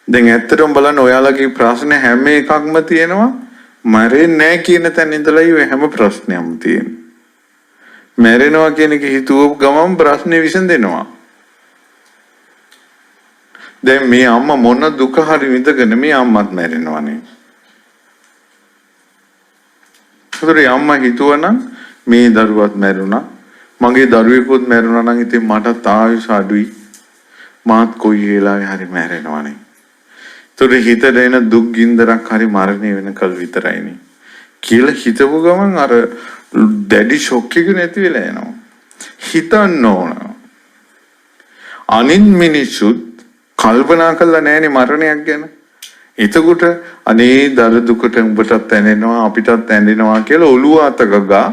දැන් ඇත්තටම බලන්න ඔයාලගේ ප්‍රශ්න හැම එකක්ම තියෙනවා මැරෙන්නේ නැහැ කියන තැන ඉඳලා ඔය හැම ප්‍රශ්නයක්ම තියෙනවා. මැරෙනවා කියන එක හිතුව ගමන් ප්‍රශ්නේ විසඳෙනවා. දැන් මේ අම්මා මොන දුක හරි විඳගෙන මේ අම්මත් මැරෙනවානේ. ඒතරේ අම්මා හිතුවනම් මේ දරුවත් මැරුණා, මගේ දරුවෙකුත් මැරුණා නම් ඉතින් මටත් ආයුෂ අඩුයි, මාත් කොයි වෙලාවෙ හරි මැරෙනවානේ. ඒතරේ හිතට එන දුක් ගින්දරක් හරි මරණය වෙනකල් විතරයිනේ කියලා හිතපු ගමන් අර දැඩි ෂොක් එක නැති වෙලා යනවා. හිතන්න ඕන. අනින් මිනිසුත් කල්පනා කළා නෑනේ මරණයක් ගැන. එතකොට අනේ දර දුකට උඹටත් ඇඬෙනවා අපිටත් ඇඬෙනවා කියලා ඔළුව අත ගගා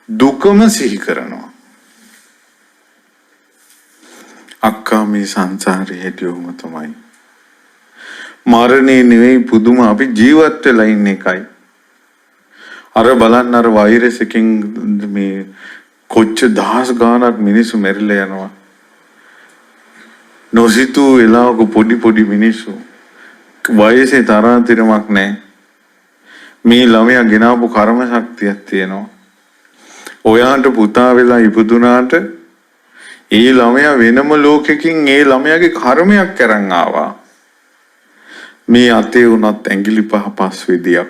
දුකම සිහි කරනවා. අක්කා මේ සංසාරේ හැටිවම තමයි. මරණේ නෙවෙයි පුදුම අපි ජීවත් වෙලා ඉන්න එකයි. අර බලන්න අර වෛරස් එකෙන් මේ කොච්චර දහස් ගාණක් මිනිස්සු මැරිලා යනවා. නොසිතු වෙලාවක පොඩි මිනිස්සු වයසේ තරාතිරමක් නැහැ. මේ ළමයා ගෙනාවු කර්ම ශක්තියක් තියෙනවා. ඔයාට පුතා වෙලා ඉපදුනාට ඒ ළමයා වෙනම ලෝකෙකින් ඒ ළමයාගේ කර්මයක් කරන් ආවා. මේ අතේ උනත් ඇඟිලි 5 විදියක්.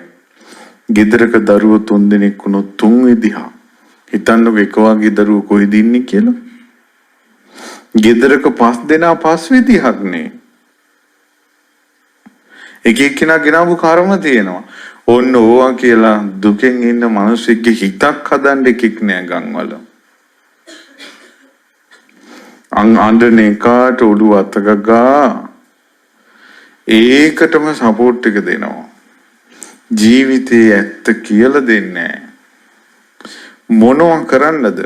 ගෙදරක දරුවෝ 3 දෙනෙක් වුණොත් 3 විදිහක්. හිතන්නකො එක වගේ දරුවෝ කොහෙද ඉන්නේ කියලා. ගෙදරක 5 දෙනා 5 විදිහක්නේ. එක එක්කෙනා ගෙනාවු කර්ම තියෙනවා. ඔන්න ඕවා කියලා දුකෙන් ඉන්න මිනිස්සෙක්ගේ හිතක් හදන්න එකෙක් නෑ ගම්වල. අඬන එකට ඔළුව අතගගා ඒකටම සපෝට් එක දෙනවා. ජීවිතේ ඇත්ත කියලා දෙන්නේ මොනවා කරන්නද?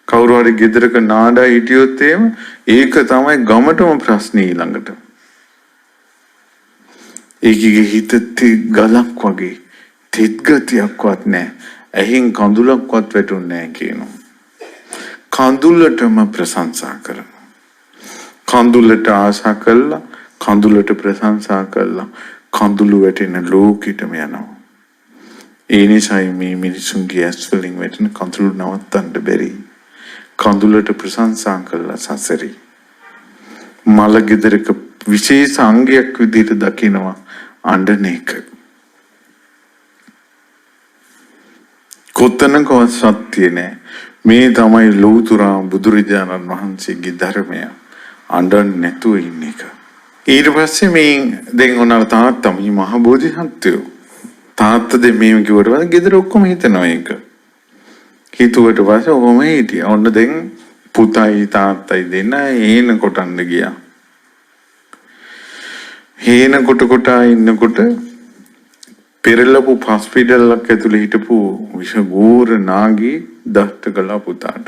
කවුරු හරි ගෙදරක නාඩා හිටියොත් ඒක තමයි ගමටම ප්‍රශ්නේ ඊළඟට. ඒකගේ හිත ගලක් වගේ තෙත් ගතියක්වත් නැහැ. ඇහින් කඳුලක්වත් වැටුන්නේ නැහැ කියනවා. කඳුලටම ප්‍රශංසා කරනවා. කඳුලට ආශා කළා, කඳුලට ප්‍රශංසා කළා. කඳුළු වැටෙන ලෝකෙටම යනවා. ඒ නිසායි මේ මිනිසුන්ගේ ඇස් වලින් වැටෙන කඳුළු නවත්තන්න බැරි. කඳුලට ප්‍රශංසා කළා සසරි. මල ගෙදරක විශේෂ අංගයක් විදිහට දකිනවා අඬන එක. කොතනකවත් සත්‍ය නැහැ. මේ තමයි ලෞතුරා බුදුරජාණන් වහන්සේගේ ධර්මය. අඬන්නේ නැතුව ඉන්න එක. ඊට පස්සේ මේ දැන් උනාර තාත්තා මේ මහ බෝධිසත්වයෝ තාත්තා දෙ මේ කිව්වට පස්සේ ගෙදර ඔක්කොම හිතනවා ඒක. හිතුවට පස්සේ ඔහොම හිටියා. ඔන්න දැන් පුතයි තාත්තයි දෙන්න හේන කොටන්න ගියා. හේන කොට ඉන්නකොට පෙරලපු හොස්පිටල් එකක් ඇතුලේ හිටපු විෂ ගෝර නාගී දෂ්ට කළා පුතාට.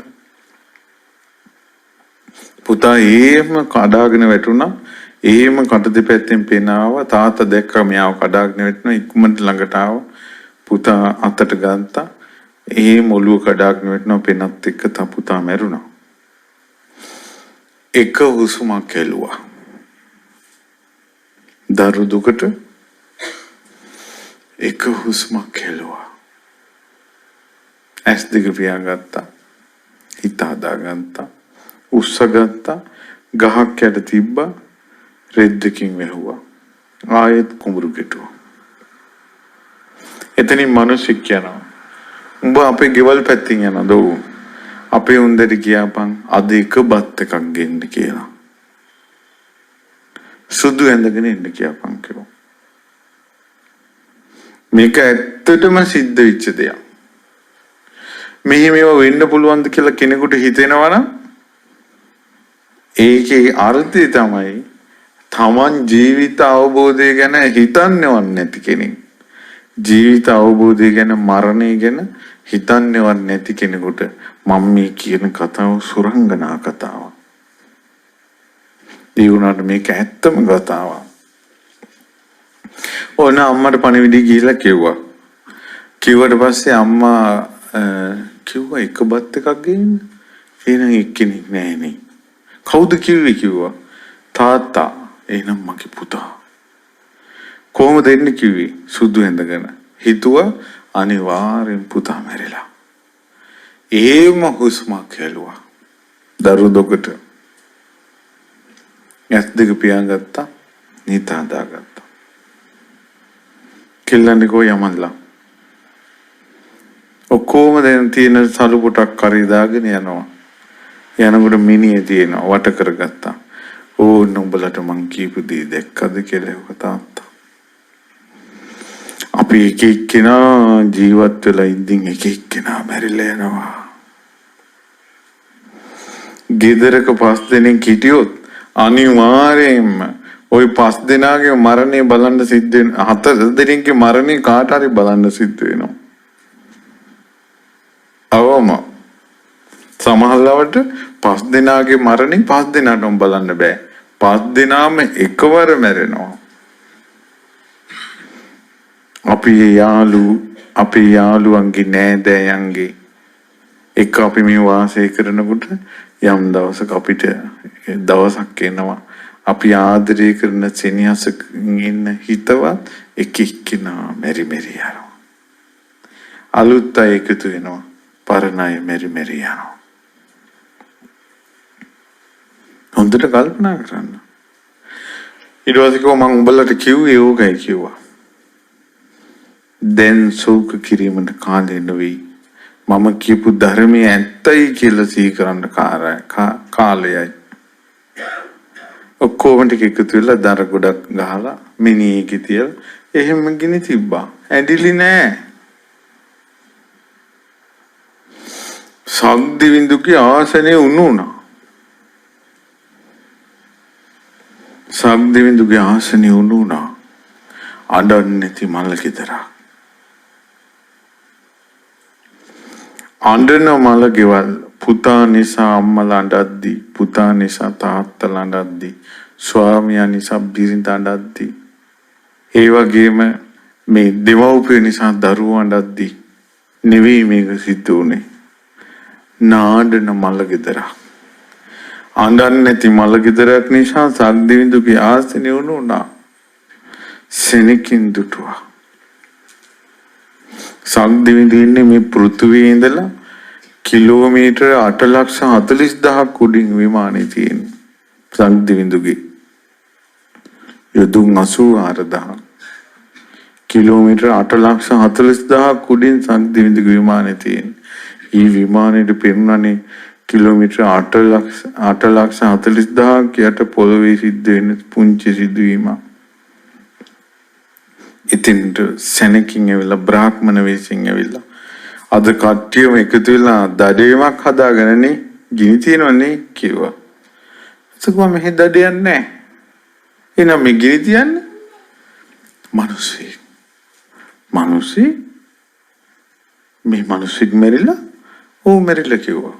පුතා එහෙම කඩාගෙන වැටුණා. එහෙම කට දෙපැත්තෙන් පේනාව. තාත්තා දැක්කා මෙයාව කඩාගෙන වැටෙනවා. ඉක්මනට ළඟට ආවා. පුතා අතට ගත්තා. එහෙම ඔළුව කඩාගෙන වැටෙනවා. පෙනත් එක්ක පුතා මැරුණා. එක හුස්මක් ඇලුවා. දරු දුකට එක හුස්මක් ඇලුවා. ඇස් දෙක පියාගත්තා. හිත හදාගත්තා. උස්සගත්තා. ගහක් යට තිබ්බා. රෙද්දකින් වැහුවා. ආයෙත් කුඹුරු කෙටුවා. එතනින් මිනිස්සෙක් කියනවා උඹ අපේ ගෙවල් පැත්තෙන් යනද? ඔව්. අපේ උන්දට කියපන් අද එක බත් එකක් ගෙන්න කියලා. සුදු ඇඳගෙන ඉන්න කියපන් කිව්වා. මේක ඇත්තටම සිද්ධ වෙච්ච දෙයක්. මෙහෙම ඒවා වෙන්න පුළුවන්ද කියලා කෙනෙකුට හිතෙනවා නම් ඒකේ අර්ථය තමයි තමන් ජීවිත අවබෝධය ගැන හිතන්නේවත් නැති කෙනෙක්. ජීවිත අවබෝධය ගැන මරණය ගැන හිතන්නේවත් නැති කෙනෙකුට මම මේ කියන කතාව සුරංගනා කතාවක්. ඒ වුණාට මේක ඇත්තම කතාවක්. ඕන අම්මට පණිවිඩය ගිහිල්ලා කිව්වා. කිව්වට පස්සේ අම්මා කිව්වා එක බත් එකක් ගේන්න. එහෙනම් එක්කෙනෙක් නැහැනේ. කවුද කිව්වේ කිව්වා. තාත්තා. එහෙනම් මගේ පුතා. කොහොමද එන්නේ කිව්වේ? සුදු ඇඳගෙන. හිතුවා අනිවාර්යෙන් පුතා මැරිලා. එහෙම හුස්මක් ඇලුවා. දරු දුකට. ඇස් දෙක පියාගත්තා. නිත හදාගත්තා. කෙල්ලන්නේ කො යමල්ලා. ඔක්කොම දැන් තියෙන සලු පොටක් කරේ දාගෙන යනවා. යනකොට මිනිහේ තියෙනවා වට කරගත්තා. ඕන උඹලට මං කියපු දේ දැක්කද කියලා තාත්තා. අපි එක එක්කෙනා ජීවත් වෙලා ඉඳින් එක එක්කෙනා මැරිලා යනවා. ගෙදරක 5 දෙනෙක් හිටියොත් අනිවාර්යයෙන්ම ওই 5 දෙනාගේ මරණය බලන්න සිද්ධ වෙන 4 දෙනෙක්ගේ මරණය කාට හරි බලන්න සිද්ධ වෙනවා. අවම සමහරවට 5 දෙනාගේ මරණය 5 දෙනාටම බලන්න බෑ. 5 දෙනාම එකවර මැරෙනවා. අපේ යාළුවන්ගේ නෑදෑයන්ගේ එක අපි මේ වාසය කරනකොට යම් දවසක අපිට දවසක් එනවා අපි ආදරය කරන සෙනෙහසක ඉන්න හිතවත් එක එක්කිනා මෙරි මෙරි යනවා. අලුත් අය එකතු වෙනවා. පරණ අය මෙරි මෙරි යනවා. හොඳට කල්පනා කරන්න. ඊට පස්සේ මම උඹලට කිව්වේ ඕකයි කිව්වා. දැන් සෝක කිරීමට කාලය නෙවෙයි. මම කියපු ධර්මයේ ඇත්තයි කියලා සිහි කරන්න කාලයයි. ඔක්කොම ටික එකතු වෙලා දර ගොඩක් ගහලා මිනිහේ තියලා එහෙම ගිනි තිබ්බා. ඇඬිලි නෑ. සක්දිවිඳුගේ ආසනේ උණු වුණා. සක්දිවිඳුගේ ආසනේ උණු වුණා. අඬන්නේ නැති මල ගෙදරක්. අඬන මල ගෙවල් පුතා නිසා අම්මලා අඬද්දි, පුතා නිසා තාත්තලා අඬද්දි, ස්වාමියා නිසා බිරිඳ අඬද්දි, ඒ වගේම මේ දෙමව්පිය නිසා දරුවෝ අඬද්දි නෙවෙයි මේක සිද්ධ වුනේ. නාඩන මල ගෙදරක්. අඬන්නේ නැති මල ගෙදරක් නිසා සක්දිවිඳුගේ ආසනේ උණු වුණා. සෙනකින් දුටුවා. සක්දිවිඳු ඉන්නේ මේ පෘථුවියේ ඉඳලා කිලෝමීටර 8,40,000ක් උඩින් විමානේ තියෙන. සක්දිවිඳුගේ යොදුන් 84,000 කිලෝමීටර 8,40,000ක් උඩින් සක්දිවිඳුගේ විමානේ තියෙන. ඊ විමානෙට පෙරුණානේ කිලෝමීටර 8,40,000ක් යට පොළවේ සිද්ධ වෙන පුංචි සිදුවීමක්. ඉතින් සෙනකින් ඇවිල්ලා බ්‍රාහ්මණ වෙසින් ඇවිල්ලා අද කට්ටියම එකතු වෙලා දඩේමක් හදාගෙනනේ ගිනි තියනවනේ කිව්වා. ඒකම මෙහෙ දඩයක් නැහැ. එහෙනම් මේ ගිනි තියන්නේ මිනිස්සු මේ මිනිස්සුක් මැරිලා ඕ මැරිලා කිව්වා.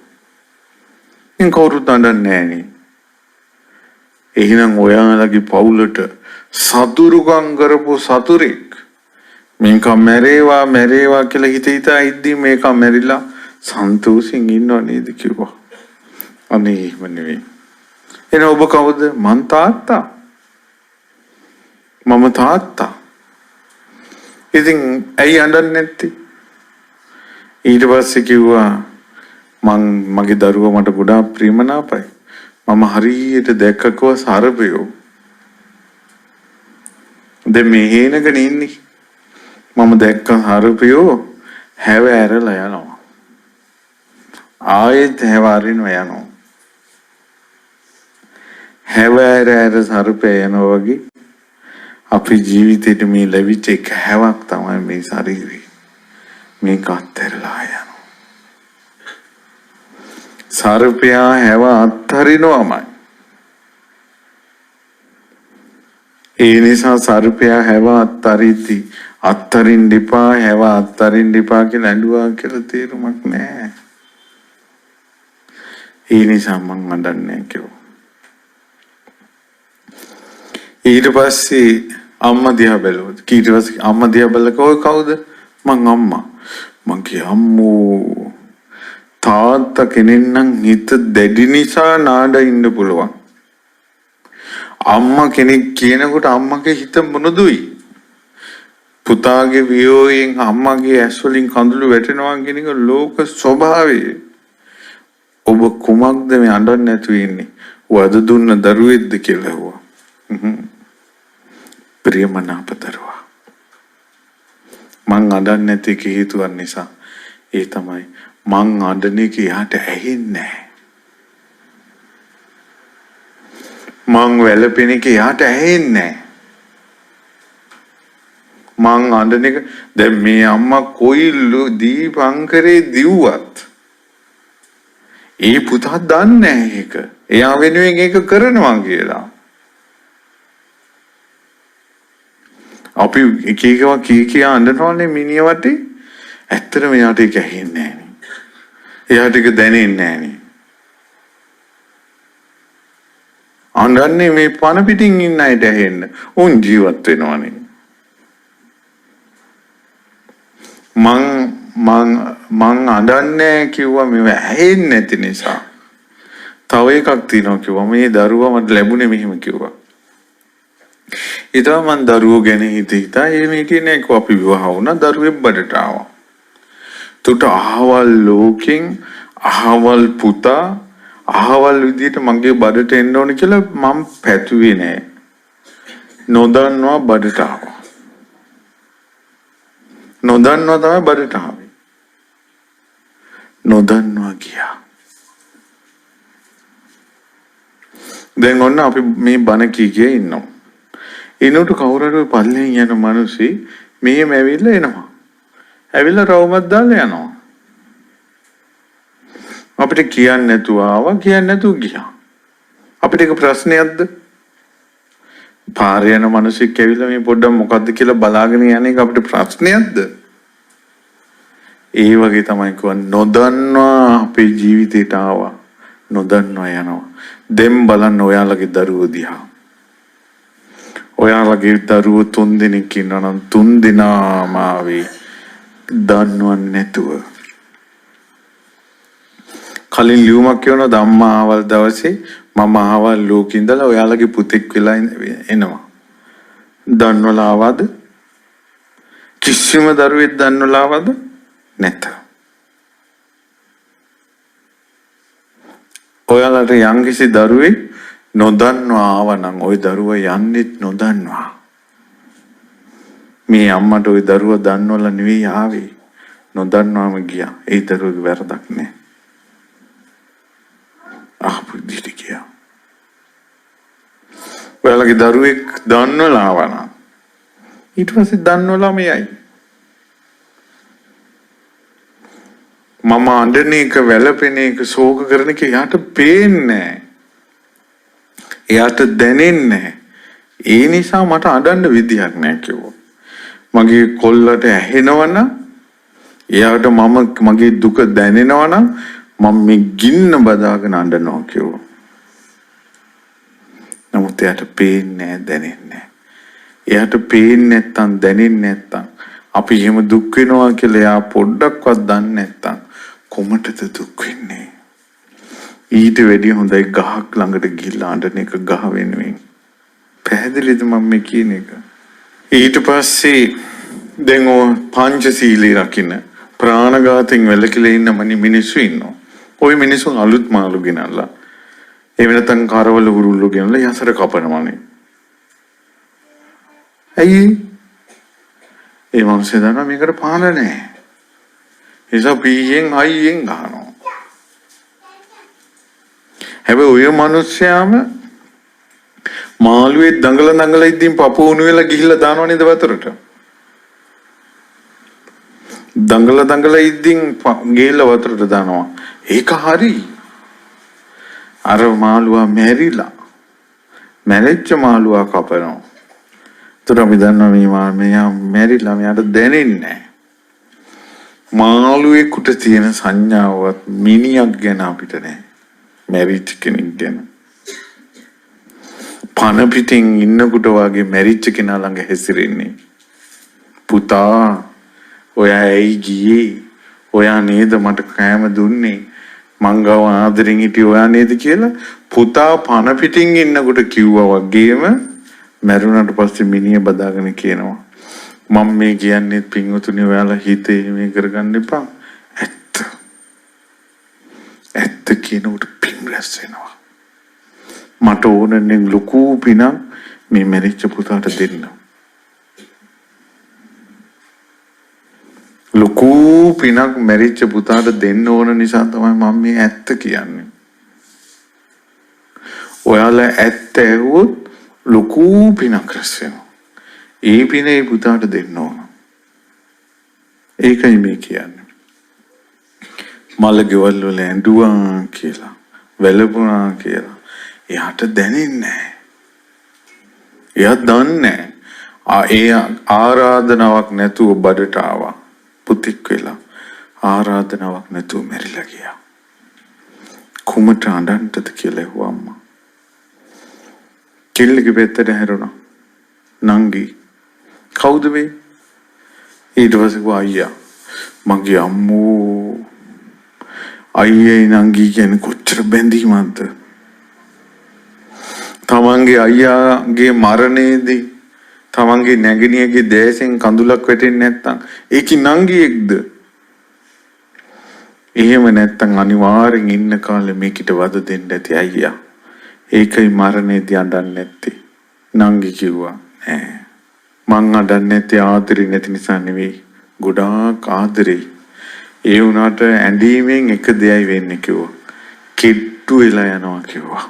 ඉන් කවුරුත් දන්නේ නැහනේ. එහෙනම් ඔයාලගේ පවුලට සතුරුකම් කරපු සතුරෙක් මේක මැරේවා කියලා හිතා ඉද්දි මේක මැරිලා සන්තෝෂෙන් ඉන්නව නේද කිව්වා. අනේ එහෙම නෙවෙයි. එන ඔබ කවුද? මං තාත්තා. මම තාත්තා. ඉතින් ඇයි අඬන්නේ නැත්තේ? ඊට පස්සේ කිව්වා මගේ දරුවා මට ගොඩාක් ප්‍රියමනාපයි. මම හරියට දැක්කකව සර්පයෝ. දැන් මේ හේනගෙන ඉන්නේ. මම දැක්ක හරපියෝ හැව ඇරලා යනවා. ආයෙත් හැව අරිනවා යනවා. හැව ඇර සර්පය යනවා වගේ අපේ ජීවිතේට මේ ලැබිච්ච එක හැවක් තමයි මේ ශරීරය. මේක අත්හැරලා යනවා. සර්පයා හැව අත්හරිනවමයි. ඒ නිසා සර්පයා හැව අත්තරිති අත්තරින් දෙපා හැව අත්තරින් දෙපා කියලා ඇඬුවා කියලා තේරුමක් නැහැ. ඒ නිසා මං අඬන්නේ කිව්වා. ඊට පස්සේ අම්මා දිහා බැලුවා. ඊට පස්සේ අම්මා දිහා බැලලා ඔය කවුද? මං අම්මා. මං කිය අම්මෝ තාත්තා කෙනෙක් නම් හිත දැඩි නිසා නාඩ ඉන්න පුළුවන්. අම්මා කෙනෙක් කියනකොට අම්මගේ හිත මොනදුයි? පුතාගේ වියෝයෙන් අම්මගේ ඇස් වලින් කඳුළු වැටෙනවා කියන එක ලෝක ස්වභාවය. ඔබ කුමක්ද මේ අඬන්නේ නැතුව ඉන්නේ? වද දුන්න දරුවෙක්ද කියලා ඇහුවා. ප්‍රියමනාප දරුවා. මං අඬන්නේ නැති හේතුවක් නිසා ඒ තමයි මං අඬන්නේ කියාට ඇහෙන්නේ නැහැ. මං වැළපෙන එක යාට ඇහෙන්නේ නැහැ. මං අඬන එක දැන් මේ අම්මා කොයි දීපංකරේ දිව්වත් ඒ පුතා දන්නේ නැහැ ඒක. එයා වෙනුවෙන් ඒක කරනවා කියලා. අපි එක එකව කී අඬනවනේ මිනිහ වටේ. ඇත්තටම එයාට ඒක ඇහෙන්නේ නැහැ. එයාට ඒක දැනෙන්නේ නැහැ. අඬන්නේ මේ පණ පිටින් ඉන්න අයට ඇහෙන්න. උන් ජීවත් වෙනවනේ. මං අඬන්නේ කිව්වා මේව ඇහෙන්නේ නැති නිසා. තව එකක් තියෙනවා කිව්වා මේ දරුවා මට ලැබුණේ මෙහෙම කිව්වා. ඊට මං දරුවෝ ගැන හිතා එහෙම හිටියේ නෑ කිව්වා. අපි විවාහ වුණා දරුවෙක් බඩට ආවා. තුට අහවල් ලෝකෙන් අහවල් පුතා අහවල් විදියට මගේ බඩට එන්න ඕන කියලා මම පැතුවේ නෑ. නොදන්නවා බඩට ආවා. නොදන්නවා තමයි බඩට ආවේ. නොදන්නවා ගියා. දැන් ඔන්න අපි මේ බණ කීකේ ඉන්නවා. එනකොට කවුරු හරි පල්ලෙන් යන මිනිස්සි මෙහෙම ඇවිල්ලා එනවා. ඇවිල්ලා රවුමක් දාලා යනවා. අපිට කියන්නේ නැතුව ආවා, කියන්නේ නැතුව ගියා. අපිට ඒක ප්‍රශ්නයක්ද? පාරේ යන මිනිස්සෙක් ඇවිල්ලා මේ පොඩ්ඩක් මොකද්ද කියලා බලාගෙන යන එක අපිට ප්‍රශ්නයක්ද? ඒ වගේ තමයි කියන්නේ නොදන්නවා අපේ ජීවිතේට ආවා. නොදන්නවා යනවා. දැන් බලන්න ඔයාලගේ දරුවෝ දිහා. ඔයාලගේ දරුවෝ 3 දෙනෙක් ඉන්නවා නම් 3 දෙනාම ආවේ දන්නවන්නේ නැතුව. කලින් ලියුමක් කියනවා ධම්මා ආවල් දවසේ මම ආවල් ලෝකෙ ඉඳලා ඔයාලගේ පුතෙක් වෙලා එනවා. දන්නවලා ආවද? කිසිම දරුවෙක් දන්නවලා ආවද? නැත. ඔයාලට යම්කිසි දරුවෙක් නොදන්නවා ආවනම් ওই දරුවා යන්නෙත් නොදන්නවා. මේ අම්මට ওই දරුවා දන්නවලා නෙවෙයි ආවේ. නොදන්වාම ගියා. ඒ දරුවගේ වැරදක් නෑ. ආපු දිටි ගියා. ඔයාලගේ දරුවෙක් දන්නවලා ආවනම් ඊට පස්සේ දන්නවලා මෙයයි. මම අඬන එක වැළපෙන එක ශෝක කරන එක එයාට පේන්නේ නැහැ. එයාට දැනෙන්නේ නැහැ. ඒ නිසා මට අඬන්න විදියක් නැහැ කිව්වා. මගේ කොල්ලට ඇහෙනවනම් එයාට මගේ දුක දැනෙනවනම් මම මේ ගින්න බදාගෙන අඬනවා කිව්වා. නමුත් එයාට පේන්නේ නැහැ, දැනෙන්නේ නැහැ. එයාට පේන්නේ නැත්තම් දැනෙන්නේ නැත්තම් අපි එහෙම දුක් වෙනවා කියලා එයා පොඩ්ඩක්වත් දන්නේ නැත්තම් කොමටද දුක් වෙන්නේ? ඊට වැඩිය හොඳයි ගහක් ළඟට ගිහිල්ලා අඬන එක ගහ වෙනුවෙන්. පැහැදිලිද මම මේ කියන එක? ඊට පස්සේ දැන් ඔය පංචශීලී රකින්න ප්‍රාණඝාතයෙන් වැළකීලා ඉන්න මිනිස්සු ඉන්නවා. ওই මිනිස්සුන් අලුත් මාළු ගෙනල්ලා එහෙම නැත්නම් කරවල හුරුල්ලු ගෙනල්ලා යසර කපනවානේ. ඇයි? ඒ මිනිස්සු දන්නා මේකට පාන නැහැ. ඒසප් පීයෙන් අයියෙන් ගහනවා. හැබැයි ඔය මිනිස්සයාම මාළුවේ දඟල ඉද්දීන් පපු උණු වෙලා ගිහිල්ලා දානව නේද වතුරට? දඟල ඉද්දීන් ගිහිල්ලා වතුරට දානවා. ඒක හරි. අර මාළුවා මැරිලා. මැරිච්ච මාළුවා කපනවා. ඒතර අපි දන්නවා මෙයා මැරිලා මෙයාට දැනෙන්නේ නැහැ. මාළුවෙකුට තියෙන සංඥාවක් මිනිහක් ගැන අපිට නැහැ. මැරිච්ච කෙනෙක් ගැන. පන පිටින් ඉන්නකොට වගේ මැරිච්ච කෙනා ළඟ හැසිරෙන්නේ. පුතා ඔයා ඇයි ගියේ? ඔයා නේද මට කෑම දුන්නේ? මං ගාව ආදරෙන් හිටියේ ඔයා නේද කියලා පුතා පන පිටින් ඉන්නකොට කිව්වා වගේම මැරුණාට පස්සේ මිනිහ බදාගෙන කියනවා මම මේ කියන්නේ පින්වතුනි ඔයාලා හිතේ මේ කරගන්න එපා. ඇත්ත කියනකොට පින් රැස් වෙනවා. මට ඕනනේ ලොකු පිනක් මේ මැරිච්ච පුතාට දෙන්න. ලොකු පිනක් මැරිච්ච පුතාට දෙන්න ඕන නිසා තමයි මම මේ ඇත්ත කියන්නේ. ඔයාලා ඇත්ත ඇහුවොත් ලොකු පිනක් රැස් වෙනවා. ඒ පින ඒ පුතාට දෙන්න ඕන. ඒකයි මේ කියන්නේ. මල ගෙවල් වල ඇඬුවා කියලා, වැළපුණා කියලා එයාට දැනෙන්නේ නැහැ. එයා දන්නේ ඒ ආරාධනාවක් නැතුව බඩට ආවා. පුතික් වෙලා ආරාධනාවක් නැතුව මැරිලා ගියා. කුමට අඬන්නද කියලා ඇහුවා අම්මා. කෙල්ලගේ පැත්තට හැරුණා. නංගි කවුද මේ? ඊට පස්සේ අයියා. මගේ අම්මෝ අයියයි නංගි කියන්නේ කොච්චර බැඳීමක්ද? තමන්ගේ අයියාගේ මරණයේදී තමන්ගේ නැගණියගේ දැසෙන් කඳුලක් වැටෙන්නේ නැත්නම් ඒකි නංගියෙක්ද? එහෙම නැත්නම් අනිවාර්යෙන් ඉන්න කාලේ මේකිට වද දෙන්න ඇති අයියා. ඒකයි මරණයේදී අඬන්නේ නැත්තේ. නංගි කිව්වා නෑ. මං අඬන්නේ නැත්තේ ආදරේ නැති නිසා නෙවෙයි. ගොඩාක් ආදරේ. ඒ වුණාට ඇඳීමෙන් එක දෙයයි වෙන්නේ කිව්වා. කිට්ටු වෙලා යනවා කිව්වා.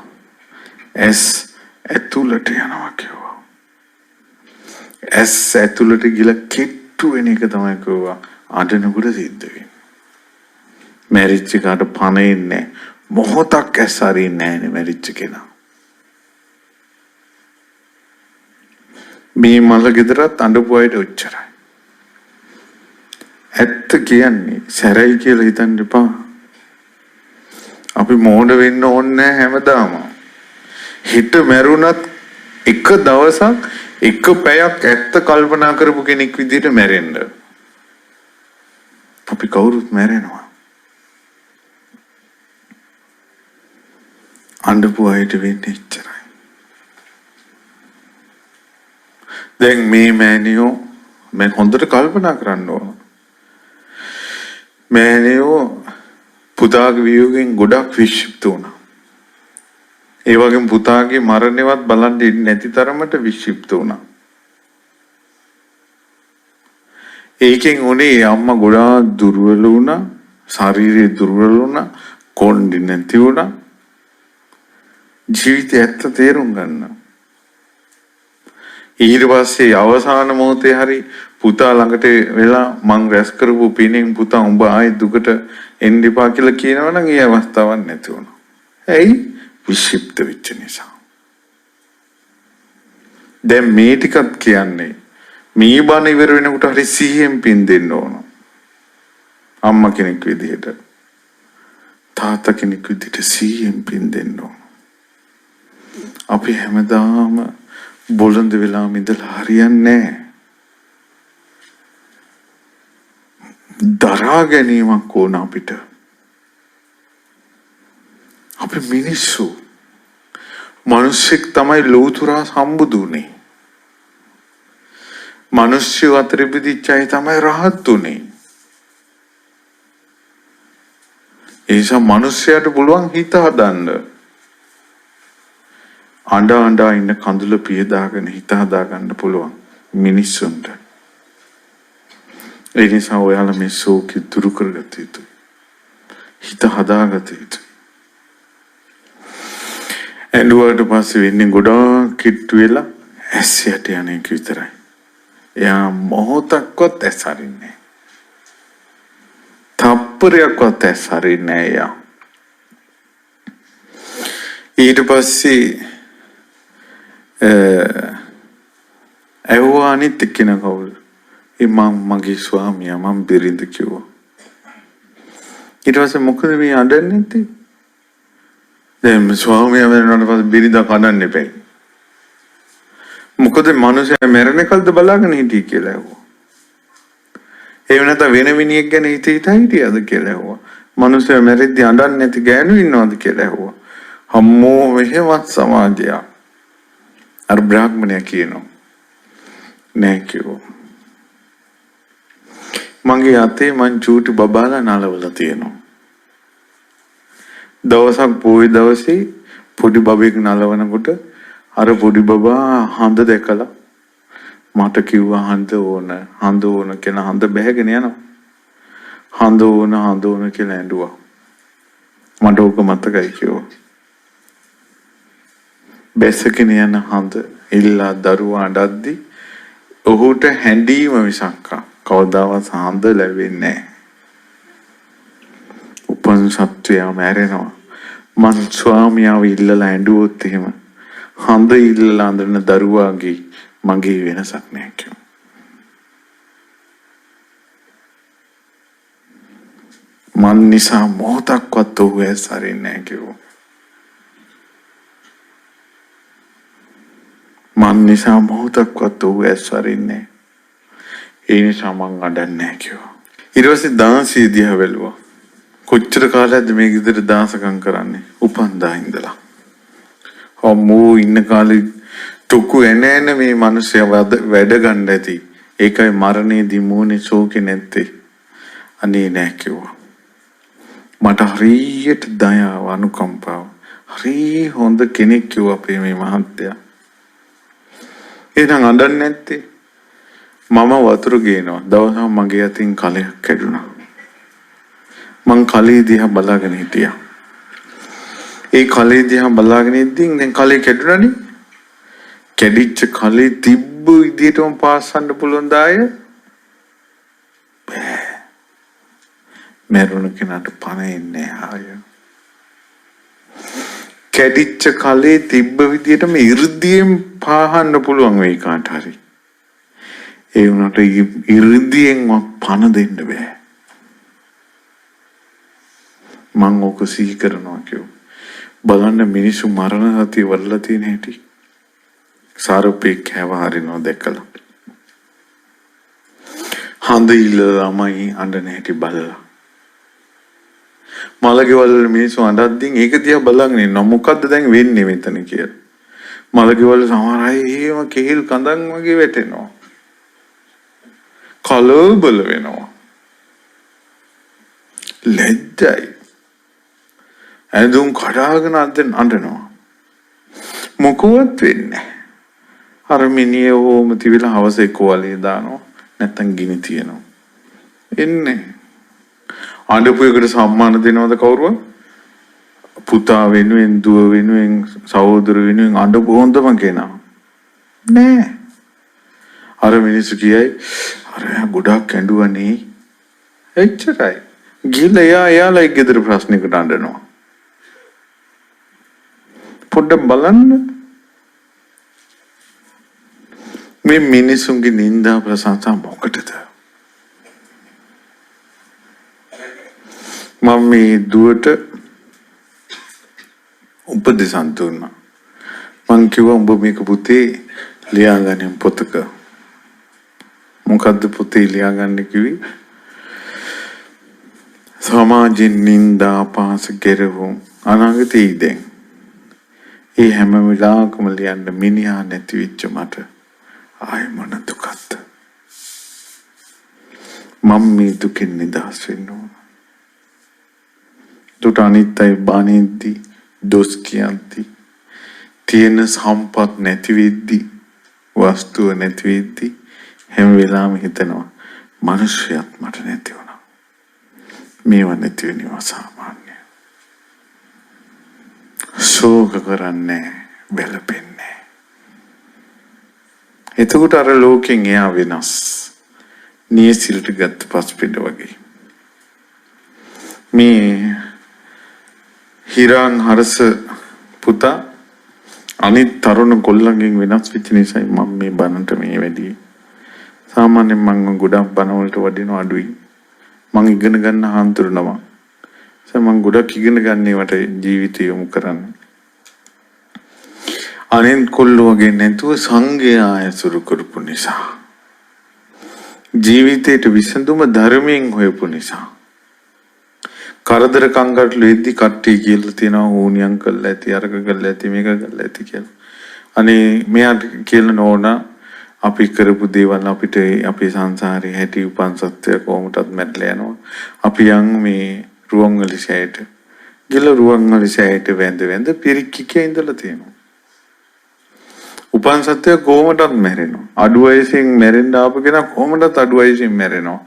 ඇස් ඇතුළට යනවා කිව්වා. ඇස් ඇතුළට ගිහලා කිට්ටු වෙන එක තමයි කිව්වා. අඬනකොට සිද්ධ වෙන්නේ. මැරිච්ච කාට පණ ඉන්නේ මොහොතක් ඇස් අරින්නේ නැහැ නේ මැරිච්ච කෙනා. මේ මල ගෙදරත් අඬපු අයට උච්චරයි. ඇත්ත කියන්නේ සැරයි කියලා හිතන්න එපා. අපි මෝඩ වෙන්න ඕනේ හැමදාම. හිත මැරුණත් එක දවසක් එක පැයක් ඇත්ත කල්පනා කරපු කෙනෙක් විදිහට මැරෙන්න. අපි කවුරුත් මැරෙනවා. අඬපු අයට වෙන්නේ ඉච්චරයි. දැන් මේ මෑනියෝ මම හොඳට කල්පනා කරන්න ඕන. මෑනියෝ පුතාගේ වියෝගෙන් ගොඩක් විශ්ිප්ත වුණා. ඒ වගේම පුතාගේ මරණයවත් බලන් ඉන්නේ නැති තරමට විශ්ිප්ත වුණා. ඒකෙන් උනේ අම්මා ගොඩාක් දුර්වල වුණා, ශරීරය දුර්වල වුණා, කොණ්ඩි නැති වුණා. ජීවිතය ඇත්ත තේරුම් ගන්න. ඊට පස්සේ අවසාන මොහොතේ හරි පුතා ළඟට වෙලා මං රැස් කරපු පිනෙන් පුතා උඹ ආයේ දුකට එන්න එපා කියලා කියනවනම් ඒ අවස්ථාවක් නැති වුණා. ඇයි? විශ්ිප්ත වෙච්ච නිසා. දැන් මේ ටිකත් කියන්නේ මේ බණ ඉවර වෙනකොට හරි සිහියෙන් පින් දෙන්න ඕන. අම්මා කෙනෙක් විදිහට තාත්තා කෙනෙක් විදිහට සිහියෙන් පින් දෙන්න ඕන. අපි හැමදාම බොළඳ වෙලා ඉඳලා හරියන්නේ නැහැ. දරා ගැනීමක් ඕන අපිට. අපි මිනිස්සු මිනිස්සෙක් තමයි ලෝතුරා සම්බුදුනේ. මිනිස්සු අතර ඉපදිච්චයි තමයි රහත් උනේ. ඒ නිසා මිනිස්සයාට පුළුවන් හිත හදන්න. අඬා ඉන්න කඳුල පියදාගෙන හිත හදාගන්න පුළුවන් මිනිස්සුන්ට. ඒ නිසා ඔයාලා මේ ශෝකය දුරු කරගත යුතුයි. හිත හදාගත යුතුයි. ඇඬුවාට පස්සේ වෙන්නේ ගොඩාක් කිට්ටු වෙලා ඇස් යට යන එක විතරයි. එයා මොහොතක්වත් ඇස් අරින්නේ නැහැ. තප්පරයක්වත් ඇස් අරින්නේ නැහැ එයා. ඊට පස්සේ ඇහුවා අනිත් එක්කෙනා කවුද? මගේ ස්වාමියා මම බිරිඳ කිව්වා. ඊට පස්සේ මොකද මේ අඬන්නේ නැත්තේ? දැන් ස්වාමියා මරණයට පස්සේ බිරිඳ කඩන්න එපා. මොකද මිනිස්සයා මැරෙන කල්ද බලාගෙන හිටියේ කියලා ඇහුවා. එහෙම නැත්නම් වෙන මිනිහෙක් ගැන හිටියද කියලා ඇහුවා. මිනිස්සයා මැරෙද්දී අඬන්නේ නැති ගෑනු ඉන්නවද කියලා ඇහුවා. අම්මෝ මෙහෙවත් සමාජයක්. අර බ්‍රාහ්මණයා කියනවා නෑ කිව්වා. මගේ අතේ මං චූටි බබාලා නලවලා තියෙනවා. දවසක් පොයි දවසේ පොඩි බබෙක් නලවනකොට අර පොඩි බබා හඳ දැකලා මට කිව්වා හඳ ඕන කියලා හඳ බැහැගෙන යනවා. හඳ ඕන කියලා ඇඬුවා. මට ඕක මතකයි කිව්වා. බැසගෙන යන හඳ ඉල්ලා දරුවා අඬද්දි ඔහුට හැඬීම මිසක් කවදාවත් හඳ ලැබෙන්නේ නැහැ. උපන් සත්වයා මැරෙනවා. මං ස්වාමියාව ඉල්ලලා ඇඬුවොත් එහෙම හඳ ඉල්ලලා අඳින දරුවාගේ මගේ වෙනසක් නැහැ කිව්වා. මන් නිසා මොහොතක්වත් ඔහු ඇස් අරින්නේ නැහැ කිව්වා. මන් නිසා මොහොතක්වත් ඔහු ඇස් අරින්නේ. ඒ නිසා මං අඬන්නේ නැහැ කිව්වා. ඊට පස්සේ දාසිය දිහා බැලුවා. කොච්චර කාලයක්ද මේ ගෙදර දාසකම් කරන්නේ? උපන්දා ඉඳලා. අම්මෝ ඉන්න කාලේ තුකු එනේන මේ මිනිස්සයා වැඩ ගන්න ඇති. ඒකයි මරණයේදී මූණේ ශෝකේ නැත්තේ. අනේ නෑ කිව්වා. මට හරියට දයාව අනුකම්පාව. හරි හොඳ කෙනෙක් කිව්වා අපේ මේ මහත්තයා. එහෙනම් අඬන්නේ නැත්තේ? මම වතුර ගේනවා. දවසක් මගේ අතින් කලයක් කැඩුනා. මං කලේ දිහා බලාගෙන හිටියා. ඒ කලේ දිහා බලාගෙන ඉඳින් දැන් කලේ කැඩුණානේ. කැඩිච්ච කලේ තිබ්බ විදියටම පාස්සන්න පුළුවන් දාය. මරුණ කෙනාට පණ එන්නේ ආය. කැඩිච්ච කලේ තිබ්බ විදියටම 이르දියෙන් පාහන්න පුළුවන් වෙයි කාට හරි. ඒ වුණාට 이르දියෙන් පණ දෙන්න බෑ. මං ඕක සිහි කරනවා කියෝ. බලන්න මිනිස්සු මරණ සතිය වල්ලා තියෙන හැටි. සාරපේ කෑව හරිනව දැකලා. හඳ ඉල්ලලාමයි අඬන හැටි බලලා. මලකෙවල් මිනිස්සු අඬද්දී ඒක දිහා බලන් ඉන්නවා. මොකද්ද දැන් වෙන්නේ මෙතන කියලා. මලකෙවල් සමහර අය එහෙම කෙහිල් කඳන් වගේ වැටෙනවා. කලබල වෙනවා. ලැජ්ජයි. ඇඳුම් කඩාගෙන අඬනවා. මොකවත් වෙන්නේ අර මිනිහ ඕම තිබිලා හවස එක්කවලේ දානවා. නැත්තම් ගිනි තියනවා. එන්නේ. අඬපු එකට සම්මාන දෙනවද කවුරුවත්? පුතා වෙනුවෙන්, දුව වෙනුවෙන්, සහෝදර වෙනුවෙන් අඬපු හොඳම කෙනා. නෑ. අර මිනිස්සු කියයි අර ගොඩක් ඇඬුවනේ. එච්චරයි. ගිහලා එයාලා ගෙදර ප්‍රශ්නයකට අඬනවා. පොඩ්ඩක් බලන්න මේ මිනිසුන්ගේ නින්දා ප්‍රශංසා මොකටද? මම මේ දුවට උපදෙසක් දුන්නා. මං කිව්වා උඹ මේක පුතේ ලියාගන්න පොතක. මොකද්ද පුතේ ලියාගන්න කිව්වේ? සමාජෙන් නින්දා අපහාස කෙරෙවුම් අනාගතේ දැන් ඒ හැම වෙලාවකම ලියන්න මිනිහා නැති වෙච්ච මට ආය මොන දුකක්ද? මම මේ දුකෙන් නිදහස් වෙන්න ඕන. දුට අනිත්‍යයි බානෙද්දි දොස් කියන්ති තියෙන සම්පත් නැති වෙද්දි වස්තුව නැති වෙද්දි හැම වෙලාවෙම හිතනවා මිනිස්සුත් මට නැති වුණා. මේව නැති වෙනවා සාමාන්‍ය. ශෝක කරන්නේ බැලපෙන්නේ. එතකොට අර ලෝකෙන් එයා වෙනස්. නියසිලට ගත්ත පස්පිට වගේ. මේ හිරාන් හරස පුතා අනිත් තරුණ කොල්ලන්ගෙන් වෙනස් වෙච්ච නිසායි මම මේ බනට මේ වැඩි. සාමාන්‍යයෙන් මම ගොඩක් බන වලට වදිනවා අඩුයි. මම ඉගෙන ගන්න හාන්තුරුනවා. මම ගොඩක් ඉගෙන ගන්නේවට ජීවිතය යොමු කරන්නේ. අනෙන් කොල්ලෝ වගේ නැතුව සංඝයා ඇසුරු කරපු නිසා. ජීවිතේට විසඳුම ධර්මයෙන් හොයපු නිසා. කරදර කංගටළු වෙද්දි කට්ටිය කියලා තියෙනවා ඕනියම් කළා ඇති අරක කළා ඇති මේක කළා ඇති කියලා. අනේ මෙයාට කියලා නෝනා අපි කරපු දේවල් අපිට අපේ සංසාරේ හැටි උපන් සත්‍ය කොහොමදත් මැරලා යනවා. අපි යන් මේ රුවන්වැලිසෑයට. ගිල රුවන්වැලිසෑයට වැඳ පිරික්කි කිය ඉඳලා තියෙනවා. උපන් සත්‍ය කොහොමදත් මැරෙනවා. අඩු වයසෙන් මැරෙන්න ආපු කෙනා කොහොමදත් අඩු වයසෙන් මැරෙනවා.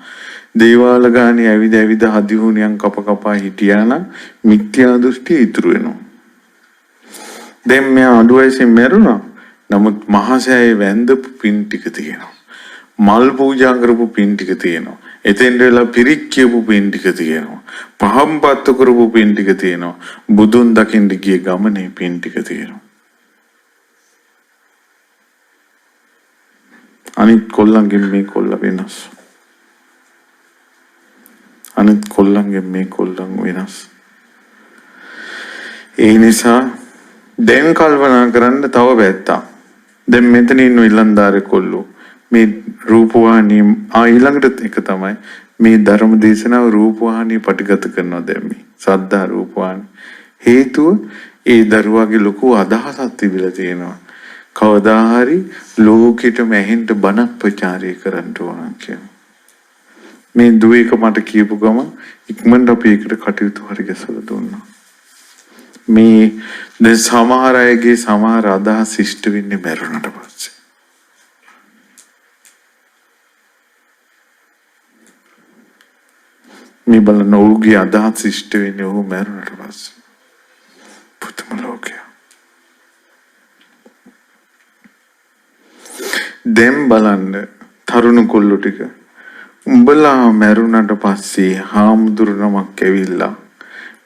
දේවාල ගානේ ඇවිද හදිහුණියන් කප හිටියානම් මිත්‍යා දෘෂ්ටි ඉතුරු වෙනවා. දැන් මෙයා අඩු වයසෙන් මැරුණා. නමුත් මහසෑයේ වැඳපු පින් ටික තියෙනවා. මල් පූජා කරපු පින් ටික තියෙනවා. එතෙන් වෙලා පිරික් කියපු පින් ටික තියෙනවා. පහම් පත්තු කරපු පින් ටික තියෙනවා. බුදුන් දකින්න ගිය ගමනේ පින් ටික තියෙනවා. අනිත් කොල්ලන්ගෙන් මේ කොල්ල වෙනස්. අනිත් කොල්ලන්ගෙන් මේ කොල්ලන් වෙනස්. ඒ නිසා දැන් කල්පනා කරන්න තව බැත්තා. දැන් මෙතන ඉන්න ඉලන්දාරේ කොල්ලෝ මේ රූපවාහිනිය ඊළඟට එක තමයි මේ ධර්ම දේශනාව රූපවාහිනිය පටිගත කරනවා දැන් මේ සද්ධා රූපවාහිනිය. හේතුව ඒ දරුවාගේ ලොකු අදහසක් තිබිලා තියෙනවා. කවදා හරි ලෝකෙටම ඇහෙන්න බණක් ප්‍රචාරය කරන්න ඕන කියලා. මේ දුවේක මට කියපු ගම ඉක්මනට අපි ඒකට කටයුතු හරි ගැසලා දුන්නා. මේ දැන් සමහර අයගේ සමහර අදහස් ඉෂ්ට වෙන්නේ මරුණට පස්සේ. මේ බලන ඔහුගේ අදහස් ඉෂ්ට වෙන්නේ ඔහු මැරුණට පස්සේ. පුදුම ලෝකයක්. දැන් බලන්න තරුණ කොල්ලෝ ටික උඹලා මැරුණට පස්සේ හාමුදුරුවමක් ඇවිල්ලා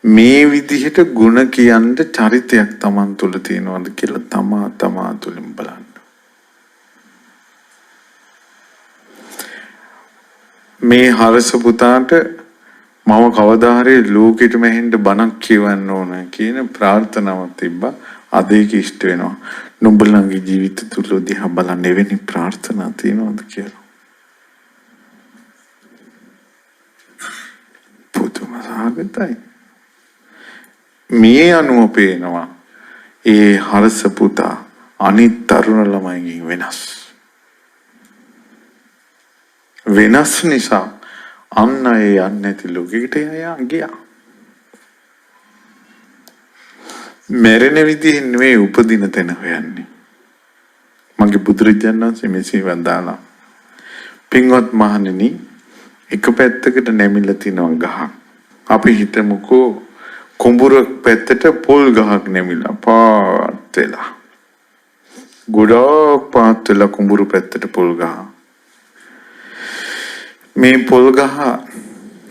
මේ විදිහට ಗುಣ කියන්න චරිතයක් Taman තුල තියෙනවද කියලා තමා තුලින් බලන්න. මේ හරස පුතාට මම කවදා හරි ලෝකෙටම ඇහෙන්න බණක් කියවන්න ඕන කියන ප්‍රාර්ථනාවක් තිබ්බා. අද ඒක ඉෂ්ට වෙනවා. නුඹලගේ ජීවිත තුල දිහා බලන්න එවැනි ප්‍රාර්ථනා තියෙනවද කියලා. පුදුම සාගතයි. මේ අනුව පේනවා ඒ හරස පුතා අනිත් තරුණ ළමයින්ගෙන් වෙනස්. වෙනස් නිසා අන්න ඒ යන්නේ නැති ලෝකෙකට ගියා. මැරෙන විදිහ නෙවෙයි උපදින තැන හොයන්නේ. මගේ බුදුරජාණන් වහන්සේ මෙසේ වදාළා. පින්වත් මහණෙනි, එක පැත්තකට නැමිලා තිනවා ගහක්. අපි හිතමුකෝ කුඹුරක් පැත්තට පොල් ගහක් නැමිලා පාත් වෙලා. ගොඩක් පාත් වෙලා කුඹුරු පැත්තට පොල් ගහ. මේ පොල් ගහ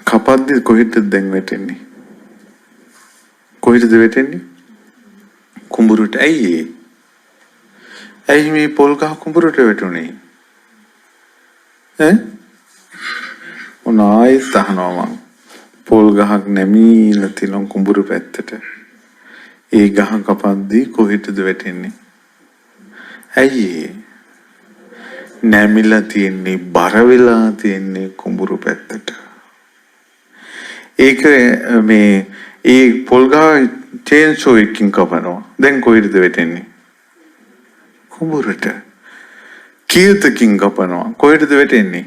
කපද්දි කොහෙටද දැන් වැටෙන්නේ? කොහෙටද වැටෙන්නේ? කුඹුරට. ඇයි මේ පොල් ගහ කුඹුරට වැටුනේ? උනායිත් අහනවා මං. පොල් ගහක් නැමීලා තියෙන කුඹුරු පැත්තට. ඒ ගහ කපද්දී කොහෙටද වැටෙන්නේ? ඇයි නැමිලා තියෙන්නේ බර වෙලා තියෙන්නේ කුඹුරු පැත්තට. ඒක මේ ඒ පොල් ගහ චේන්සෝ එකකින් කපනවා. දැන් කොහෙටද වැටෙන්නේ? කුඹුරට. කීයතකින් කපනවා. කොහෙටද වැටෙන්නේ?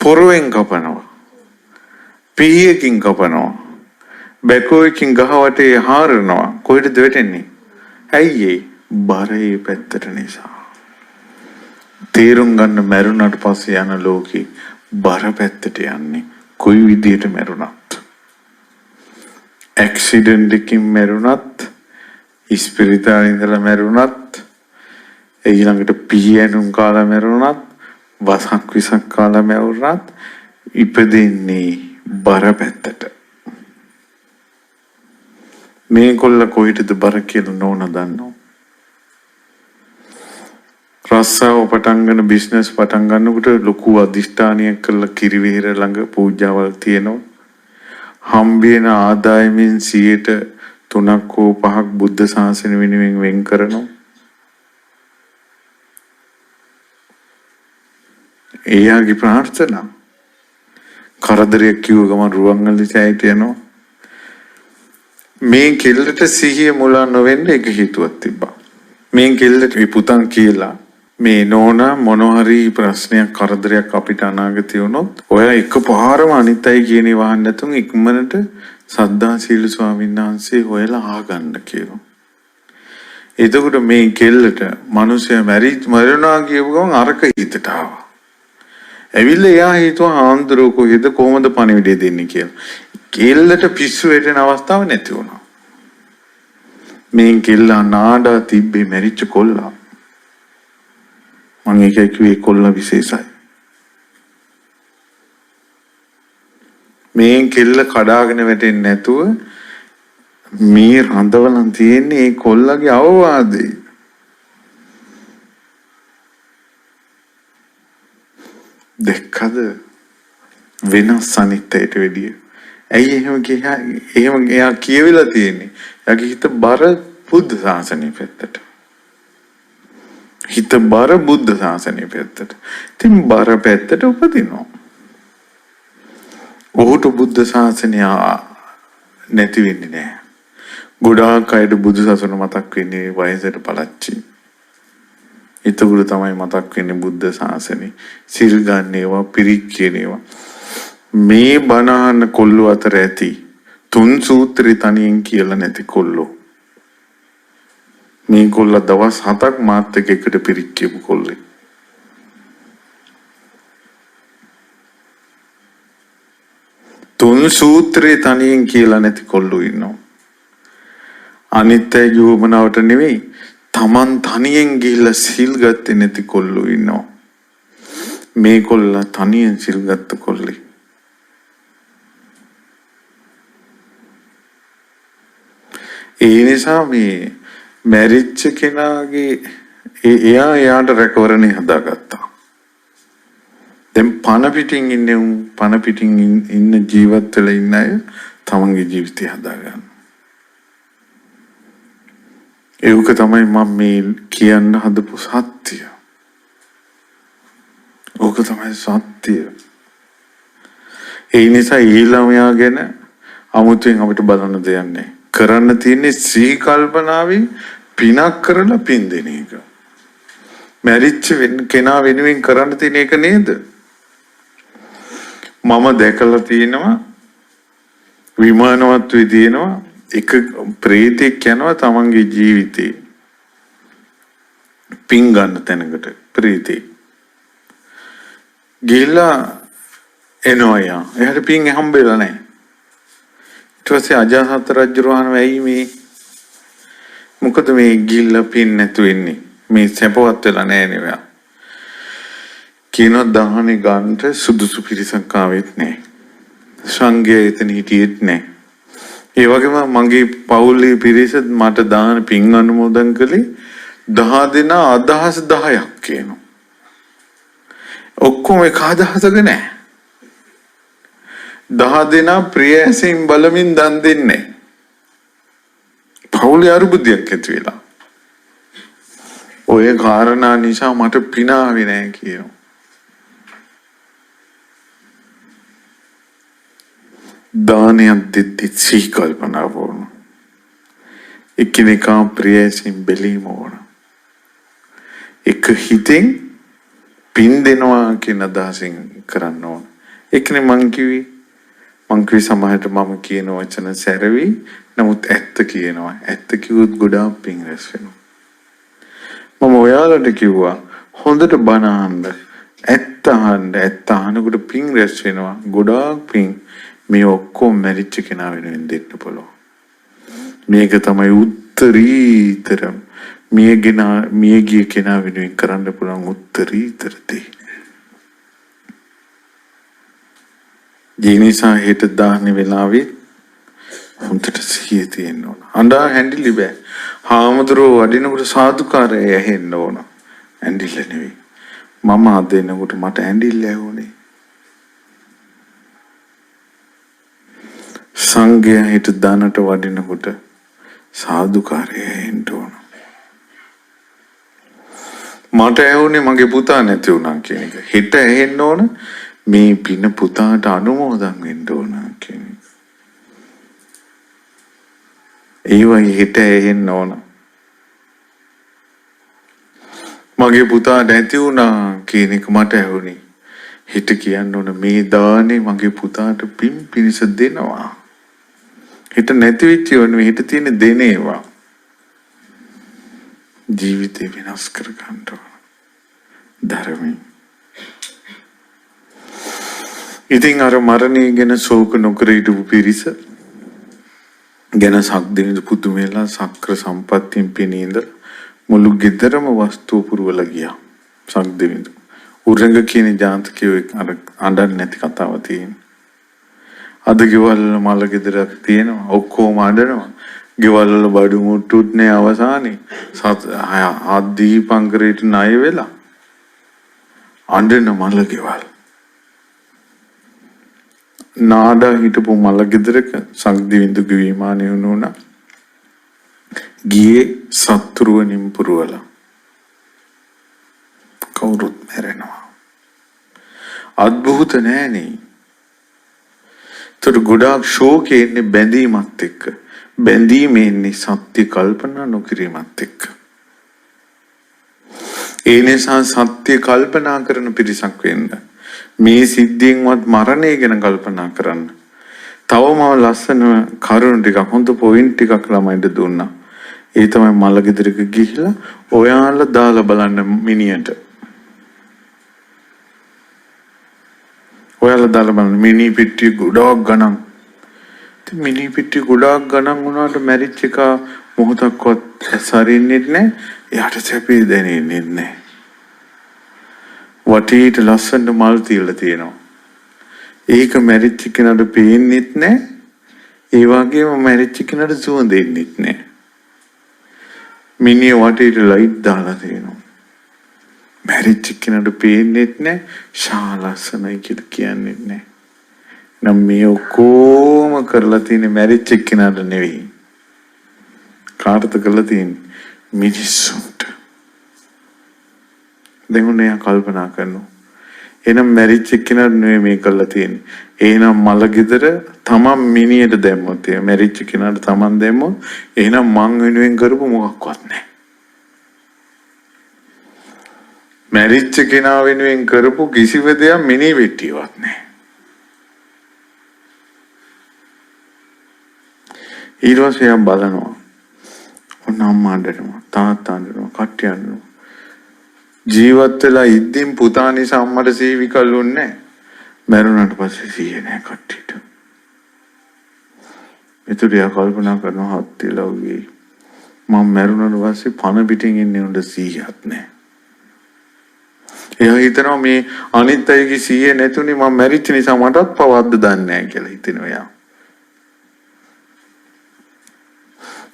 පොරවෙන් කපනවා. පීයකින් කපනවා. බැකෝයකින් ගහ වටේ හාරනවා. කොහෙටද වැටෙන්නේ? ඇයි බරේ පැත්තට නිසා. තේරුම් ගන්න මැරුණාට පස්සේ යන ලෝකේ බර පැත්තට යන්නේ. කොයි විදියට මැරුණත්. ඇක්සිඩන්ට් එකකින් මැරුණත්, ඉස්පිරිතාලේ ඉඳලා මැරුණත්, ඊළඟට පීයනුම් කාලා මැරුණත්, වසක් විසක් කාලා මැරුණත් ඉපදෙන්නේ බර පැත්තට. මේ කොල්ල කොහෙටද බර කියලා නෝන දන්නව. රස්සාව පටන් ගන්න බිස්නස් පටන් ගන්නකොට ලොකු අධිෂ්ඨානයක් කරලා කිරිවෙහෙර ළඟ පූජාවල් තියෙනවා. හම්බෙන ආදායමෙන් 3% හෝ 5% බුද්ධ ශාසන වෙනුවෙන් වෙන් කරනවා. එයාගේ ප්‍රාර්ථනා කරදරයක් කිව්ව ගමන් රුවන්වැලි සෑයට යනවා. මේ කෙල්ලට සිහිය මුලා නොවෙන්න එක හේතුවක් තිබ්බා. මේ කෙල්ලට පුතන් කියලා මේ නෝනා මොනහරි ප්‍රශ්නයක් කරදරයක් අපිට අනාගතේ වුණොත් ඔයා එකපාරම අනිත් අය කියන්නේ වහන්න නැතුන් ඉක්මනට සද්දා සීල ස්වාමීන් වහන්සේ හොයලා ආගන්න කියලා. එතකොට මේ කෙල්ලට මිනිස්සයා මැරුණා කියපු ගමන් අරක හිතට ආවා. ඇවිල්ලා එයා හිතුවා ආන්දරෝ කොහෙද කොහොමද පණිවිඩය දෙන්නේ කියලා. කෙල්ලට පිස්සු වැටෙන අවස්ථාවක් නැති වුණා. මේ කෙල්ලා නාඩා තිබ්බේ මැරිච්ච කොල්ලා. මම ඒකයි කිව්වේ කොල්ල විශේෂයි. මේ කෙල්ල කඩාගෙන වැටෙන්නේ නැතුව මේ රඳවලන් තියෙන්නේ ඒ කොල්ලගේ අවවාදේ. දෙකද වෙනස් අනිත්යට වෙඩිය. ඇයි එහෙම එයා කියවිලා තියෙන්නේ? එයාගේ හිත බර බුද්ධ ශාසනය පැත්තට. හිත බර බුද්ධ ශාසනය පැත්තට. ඉතින් බර පැත්තට උපදිනවා. ඔහුට බුද්ධ ශාසනය නැති වෙන්නේ නැහැ. ගොඩාක් අයට බුදු සසුන මතක් වෙන්නේ වයසට පළච්චි. ඒතකොට තමයි මතක් වෙන්නේ බුද්ධ ශාසනය. සිල් ගන්නේවා, පිරික් කියනේවා. මේ බණහන කොල්ලෝ අතර ඇති 3 සූත්‍රي තනියෙන් කියලා නැති කොල්ලෝ. මේ කොල්ල දවස් 7ක් මාත් එකට පිරික් කියපු කොල්ලෙක්. තුන් සූත්‍රේ තනියෙන් කියලා නැති කොල්ලෝ ඉන්නවා. අනිත්‍ය යෝමනාවට නෙවෙයි තමන් තනියෙන් ගිහිල්ලා සිල් ගත්තේ නැති කොල්ලෝ ඉන්නවා. මේ කොල්ලා තනියෙන් සිල් ගත්ත කොල්ලේ. ඒ නිසා මේ මැරිච්ච කෙනාගේ එයාට රැකවරණේ හදාගත්තා. දැන් පණ පිටින් ඉන්න ජීවත් වෙලා ඉන්න අය තමන්ගේ ජීවිතය හදාගන්න. ඒක තමයි මම මේ කියන්න හදපු සත්‍යය. ඕක තමයි සත්‍යය. ඒ නිසා ඊළමයා ගැන අමුතුවෙන් අපිට බලන්න දෙයක් නැහැ. කරන්න තියෙන්නේ සිහි කල්පනාවෙන් පිනක් කරලා පින් දෙන එක. මැරිච්ච කෙනා වෙනුවෙන් කරන්න තියෙන එක නේද? මම දැකලා තියෙනවා විමානවත් විදිනවා එක ප්‍රේතෙක් යනවා තමන්ගේ ජීවිතේ පින් ගන්න තැනකට ප්‍රේතෙක් ගිහිල්ලා එනවා යා. එයාට පින් හම්බෙලා නැහැ. ඊට පස්සේ අජාසත් රජුරවහන වෙයි මේ මොකද මේ ගිහිල්ලා පින් නැතු වෙන්නේ? මේ සැපවත් වෙලා නැහැ නේ. කියන දහහනේ ගන්නට සුදුසු පිරිසක් ආවෙත් නැහැ. සංඝය එතන හිටියෙත් නැහැ. ඒ වගේම මගේ පවුලේ පිරිස මට දාන පින් අනුමෝදන් කළේ 10 දෙනා අදහස් 10ක් කියනවා. ඔක්කොම එක අදහසක නැහැ. 10 දෙනා ප්‍රියයෙන් බලමින් දන් දෙන්නේ. පවුලේ අරුබුදයක් ඇති වෙලා. ඔය කාරණා නිසා මට පිනාවේ නැහැ කියනවා. දානයක් දෙද්දි සිහි කල්පනාව ඕන. එකිනෙකා ප්‍රියයෙන් බැලීම ඕන. එක හිතෙන් පින් දෙනවා කියන අදහසින් කරන්න ඕන. ඒකනේ මං කිව්වේ සමහරට මම කියන වචන සැරවි නමුත් ඇත්ත කියනවා. ඇත්ත කිව්වොත් ගොඩාක් පින් රැස් වෙනවා. මම ඔයාලට කිව්වා හොඳට බණ අහන්න. ඇත්ත අහනකොට පින් රැස් වෙනවා. ගොඩාක් පින් මේ ඔක්කොම මැරිච්ච කෙනා වෙනුවෙන් දෙන්න පුළුවන්. මේක තමයි උත්තරීතර මිය ගිය කෙනා වෙනුවෙන් කරන්න පුළුවන් උත්තරීතර දේ. ඒ නිසා හෙට දාන වෙලාවේ හොඳට සිහිය තියෙන්න ඕන. අඬා හැඬිලි බෑ. හාමුදුරුවෝ වඩිනකොට සාදුකාරය ඇහෙන්න ඕන. ඇඬිල්ල නෙවෙයි. මම අදිනකොට මට ඇඬිල්ල ඇහුනේ. සංඝයා හිට දානට වඩිනකොට සාදුකාරය ඇහෙන්න ඕන. මට ඇහුනේ මගේ පුතා නැති වුණා කියන එක. හිට ඇහෙන්න ඕන මේ පින පුතාට අනුමෝදන් වෙන්න ඕන කියන එක. ඒ වගේ හිට ඇහෙන්න ඕන. මගේ පුතා නැති වුණා කියන එක මට ඇහුනේ. හිට කියන්න ඕන මේ දානේ මගේ පුතාට පින් පිනිස දෙනවා. හිට නැති වෙච්ච වනේ හිට තියෙන දෙනේවා. ජීවිතේ විනාශ කර ගන්න ඕන. ධර්මයෙන්. ඉතින් අර මරණය ගැන ශෝක නොකර හිටපු පිරිස ගැන සක්දිනේද පුදුමෙලා සක්‍ර සම්පත්තියෙන් පිනීඳ මුළු ගෙදරම වස්තුව පුරවලා ගියා. සක්දිනේද උරංග කියන ජාතකයේ අර අඬන්නේ නැති කතාව තියෙනවා. අද ගෙවල් මල ගෙදරක් තියෙනවා. ඔක්කොම අඬනවා. ගෙවල් වල බඩු මුට්ටුත් නෑ අවසානේ. දීපංකරයට ණය වෙලා අඬන මල ගෙවල්. නාඩා හිටපු මල ගෙදරක සක්දිවිඳුගේ විමානය වුණා. ගියේ සත්තුරුවනින් පුරවලා. කවුරුත් මැරෙනවා. අద్භූත නෑනේ. ඒතර ගොඩාක් ශෝකේ ඉන්නේ බැඳීමත් එක්ක. බැඳීමේ ඉන්නේ සත්‍ය කල්පනා නොකිරීමත් එක්ක. ඒ නිසා සත්‍ය කල්පනා කරන පිරිසක් වෙන්න. මේ සිද්ධියෙන්වත් මරණය ගැන කල්පනා කරන්න. තවම ලස්සන කරුණු ටිකක් හොඳ පොයින්ට් ටිකක් ළමයින්ට දුන්නා. ඒ තමයි මල ගෙදරක ගිහිල්ලා ඔයාලා දාලා බලන්න මිනියට. ඔයාලා දාලා බලන්න මිනි පිටි ගොඩක් ගණන්. ඉතින් මිනි පිටි ගොඩක් ගණන් වුණාට මැරිච් එක මොහොතක්වත් සරින්නේ නැහැ. එයාට සැපේ දැනෙන්නේ නැහැ. වටේට ලස්සන මල් තියලා තියෙනවා. ඒක මැරිච් කෙනාට පේන්නේත් නැහැ. ඒ වගේම මැරිච් කෙනාට සුවඳ දෙන්නෙත් නැහැ. මිනිහ වටේට ලයිට් දාලා තියෙනවා. මැරිච් කෙනාට පේන්නේත් නැහැ. ශාලස්සනයි කියලා කියන්නේත් නැහැ. නම් මේ ඔක්කොම කරලා තියෙන්නේ මැරිච් කෙනාට නෙවෙයි. කාටද කරලා තියෙන්නේ? මිනිස්සුන්ට. දැන් උනේ කල්පනා කරනවා. එහෙනම් මැරිච් කෙනාට නෙවෙයි මේ කරලා තියෙන්නේ. එහෙනම් මල ගෙදර තමන් මිනියට දැම්මොත් ඒ මැරිච් කෙනාට තමන් දැම්මොත් එහෙනම් මං වෙනුවෙන් කරපු මොකක්වත් නැහැ. මැරිච් කෙනා වෙනුවෙන් කරපු කිසිම දෙයක් මිනි වෙට්ටියවත් නැහැ. ඊට පස්සේ බලනවා. ඔන්න අම්මා අඬනවා, තාත්තා අඬනවා, කට්ටිය අඬනවා. ජීවත් වෙලා ඉද්දින් පුතා නිසා අම්මට සීවිකල්ුන්නේ නැහැ. මැරුණාට පස්සේ සීයේ නැහැ කට්ටියට. ඒතුරියා කල්පනා කරනවා හත්තිලා වගේ. මම මැරුණාට පස්සේ පණ පිටින් ඉන්නේ උන්ට සීයක් නැහැ. එයා හිතනවා මේ අනිත් අයගේ සීයේ නැතුනේ මම මැරිච්ච නිසා මටත් පවද්ද දන්නේ නැහැ කියලා හිතෙනවා එයා.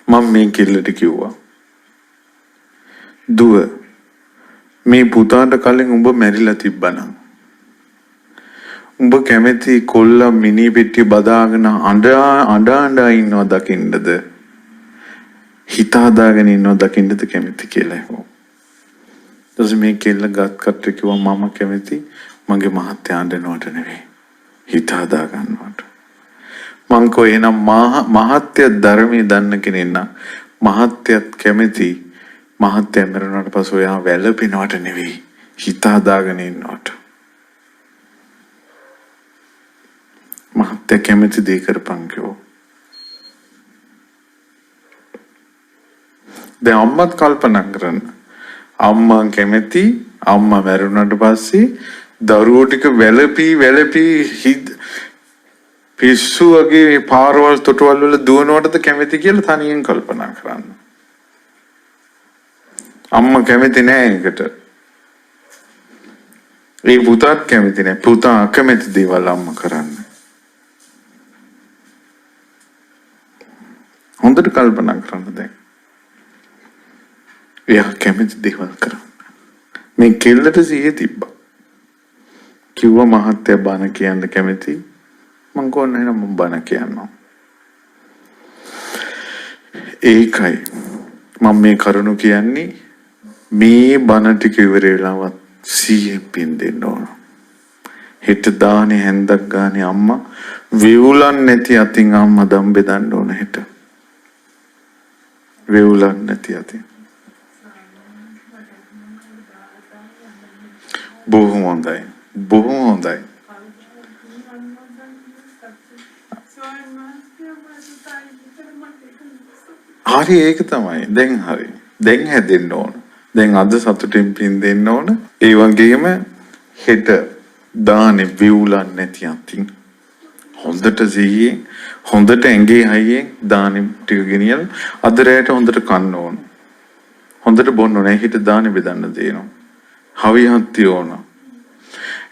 මම මේ කිල්ලට කිව්වා. දුව මේ පුතාට කලින් උඹ මැරිලා තිබ්බනම් උඹ කැමති කොල්ලා මිනි පෙට්ටිය බදාගෙන අඬා ඉන්නව දකින්නද හිත හදාගෙන ඉන්නව දකින්නද කැමති කියලා හෙවෝ. ඊට මේ කෙල්ල ගත් කට කිව්වා මම කැමති මගේ මහත්තයා අඬනවට නෙවෙයි හිත හදා ගන්නවට. මං කෝ එනම් මහත්ය ධර්මයේ දන්න කෙනෙක් නම් මහත්යත් කැමති මහත්ය මරණයට පස්සේ යා වැළපෙනවට නෙවෙයි හිත හදාගෙන ඉන්නවට. මහත්ය කැමති දේ කරපන් කිව්වා. දැන් අම්මත් කල්පනා කරන්න. අම්මා කැමති අම්මා මැරුණාට පස්සේ දරුවෝ ටික වැළපී පිස්සු වගේ පාරවල් තොටවල් වල දුවනවටද කැමති කියලා තනියෙන් කල්පනා කරන්න. අම්මා කැමති නෑ ඒකට. ඒ පුතාත් කැමති නෑ. පුතා අකමැති දේවල් අම්මා කරන්න. හොඳට කල්පනා කරන්න දැන්. එයා කැමති දේවල් කරන්න. මේ කෙල්ලට සිහිය තිබ්බා. කිව්වා මහත්තයා බණ කියන්න කැමති. මං කොහොනේ නම් බණ කියනවා. ඒකයි මම මේ කරුණු කියන්නේ මේ බණ ටික ඉවර වෙලාවත් සිහියෙන් පින් දෙන්න ඕන. හෙට දානේ හැන්දක් ගානේ අම්මා වේවුලන් නැති අතින් අම්මා දම් බෙදන්න ඕන හෙට. වේවුලන් නැති අතින්. බොහොම හොඳයි. බොහොම හොඳයි. හරි ඒක තමයි. දැන් හරි. දැන් හැදෙන්න ඕන. දැන් අද සතුටින් පින් දෙන්න ඕන. ඒ වගේම හෙට දානේ විවුලන් නැති අතින් හොඳට සිහියෙන් හොඳට ඇඟේ හයියෙන් දානේ ටික ගෙනියලා අද රැයට හොඳට කන්න ඕන. හොඳට බොන්න ඕන. හෙට දානේ බෙදන්න දෙනවා. හවිහත්ති ඕන.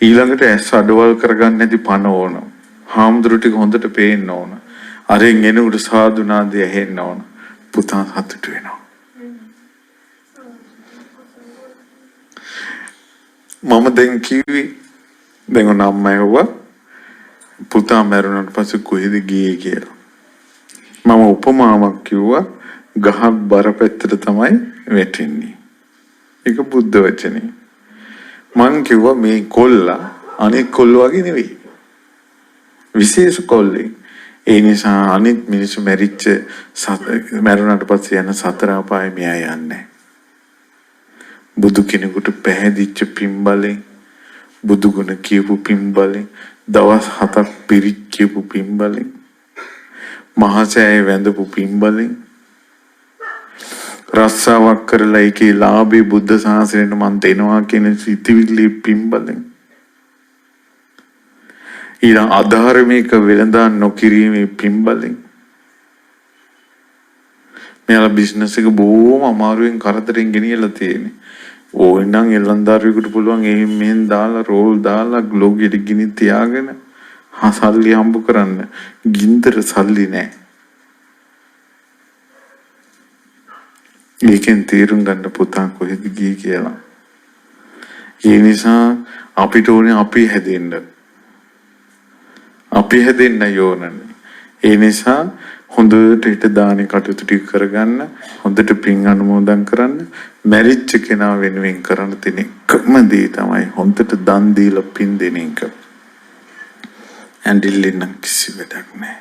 ඊළඟට ඇස් අඩවල් කරගන්න නැති පණ ඕන. හාමුදුරු ටික හොඳට පේන්න ඕන. අරෙන් එන උඩ සාදුනාදී ඇහෙන්න ඕන. පුතා හතුට වෙනවා. මම දැන් කිව්වේ දැන් අම්මා පුතා මැරුණාට පස්සේ කොහෙද ගියේ කියලා. මම උපමාවක් කිව්වා ගහක් බරපැත්තට තමයි වැටෙන්නේ. ඒක බුද්ධ වචනේ. මං කිව්වා මේ කොල්ලා අනෙක් කොල්ලෝ වගේ නෙවෙයි. විශේෂ කොල්ලෙක්. ඒ නිසා අනිත් මිනිස්සු මැරුණාට පස්සේ යන සතර අපායෙ මෙයා යන්නේ. බුදු කෙනෙකුට පැහැදිච්ච පින්බලෙන් බුදු ගුණ කියපු පින්බලෙන් දවස් 7ක් පිරිත් කියපු පින්බලෙන් මහසෑය වැඳපු පින්බලෙන් රස්සාවක් කරලා ඒකේ ලාභේ බුද්ධ ශාසනයට මන් දෙනවා කියන සිතිවිලි පින්බලෙන් ඊළඟ අධාර්මික වෙළඳාම් නොකිරීමේ පින්බලෙන් මෙයාලා බිස්නස් එක බොහොම අමාරුවෙන් කරදරෙන් ගෙනියලා තියෙන්නේ. ඕයි නම් එළන්දාරියෙකුට පුළුවන් එහෙන් මෙහෙන් දාලා රෝල් දාලා ග්ලෝගෙට ගිනි තියාගෙන සල්ලි හම්බ කරන්න. ගින්දර සල්ලි නැහැ. ඒකෙන් තීරුම් ගන්න පුතා කොහෙද ගියේ කියලා. ඒ නිසා අපිට ඕනේ අපි හැදෙන්න. අපි හැදෙන්න ඕනනේ. ඒ නිසා හොඳට හිත දානේ කටයුතු ටික කරගන්න, හොඳට පින් අනුමෝදන් කරන්න, මැරිච්ච කෙනා වෙනුවෙන් කරන්න තියෙන එකම දේ තමයි හොඳට දන් දීලා පින් දෙන එක. ඇන්ඩිල්ලෙන් කිසි වැඩක් නැහැ.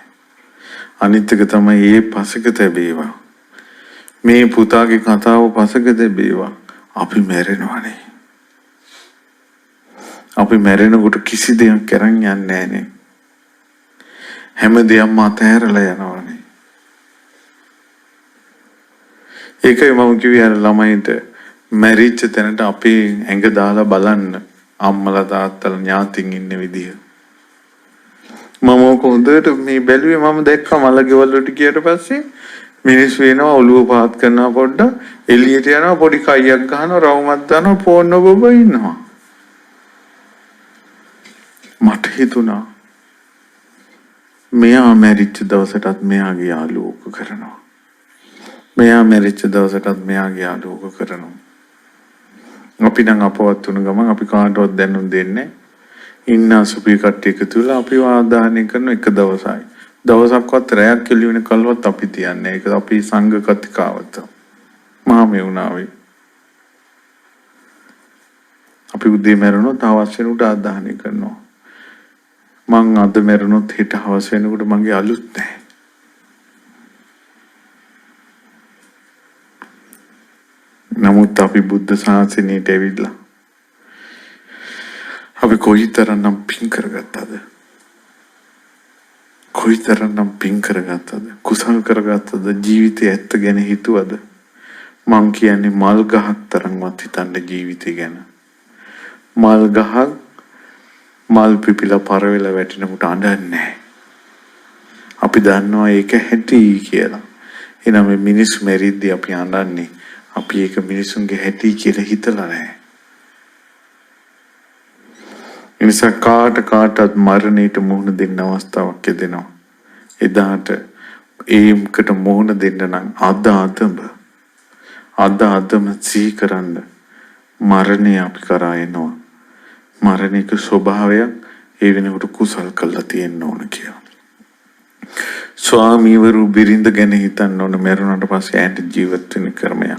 අනිත් එක තමයි මේ පසක තැබේවා. මේ පුතාගේ කතාව පසක තැබේවා. අපි මැරෙනවානේ. අපි මැරෙනකොට කිසි දෙයක් කරන් යන්නේ නැහනේ. හැම දෙයක්ම අතහැරලා යනවානේ. ඒකයි මම කිව්වේ අර ළමයින්ට මැරිච්ච තැනට අපේ ඇඟ දාලා බලන්න අම්මලා තාත්තලා ඥාතින් ඉන්න විදිය. මම කොහොඳට මේ බැලුවේ මම දැක්කා මල ගෙවල් වලට ගියට පස්සේ මිනිස්සු වෙනවා ඔළුව පාත් කරනවා පොඩ්ඩක් එළියට යනවා පොඩි කයියක් ගහනවා රවුමක් දානවා ෆෝන් ඔබ ඉන්නවා. මට හිතුණා මෙයා මැරිච්ච දවසටත් මෙයාගේ යාළුවෝ කරනවා. මෙයා මැරිච්ච දවසටත් මෙයාගේ යාළුවෝ කරනවා. අපි නම් අපවත් වුණ ගමන් අපි කාටවත් දැනුම් දෙන්නේ ඉන්න සුපි කට්ටිය එකතු වෙලා අපි ආදාහනය කරන එක දවසයි. දවසක්වත් රැයක් කෙලි වෙන කල්වත් අපි තියන්නේ. ඒක අපි සංඝ කතිකාවත. මහා මෙවුනාවේ. අපි උදේ මැරුණොත් හවස වෙනකොට ආදාහනය කරනවා. මං අද මැරුණොත් හෙට හවස වෙනකොට මගේ අලුත් නැහැ. නමුත් අපි බුද්ධ ශාසනයට ඇවිල්ලා අපි කොයිතරම්නම් පින් කරගත්තද? කොයිතරම්නම් පින් කරගත්තද? කුසල් කරගත්තද? ජීවිතය ඇත්ත ගැන හිතුවද? මං කියන්නේ මල් ගහක් තරම්වත් හිතන්න ජීවිතය ගැන. මල් ගහක් මල් පිපිලා පර වෙලා වැටෙනකොට අඬන්නේ. අපි දන්නවා ඒක හැටි කියලා. එනම මිනිස් මැරිද්දී අපි අඬන්නේ. අපි ඒක මිනිසුන්ගේ හැටි කියලා හිතලා නැහැ. එනිසා කාටත් මරණයට මුහුණ දෙන්න අවස්ථාවක් ලැබෙනවා. එදාට ඒකට මුහුණ දෙන්න නම් අදම සිහි කරන්න මරණය අපි කරා එනවා. මරණයක ස්වභාවය ඒ වෙනකොට කුසල් කළා තියෙන්න ඕන කියලා. ස්වාමීවරු බිරිඳ ගැන හිතන්න ඕන මරුණාට පස්සේ ඇයට ජීවත් වෙන ක්‍රමය.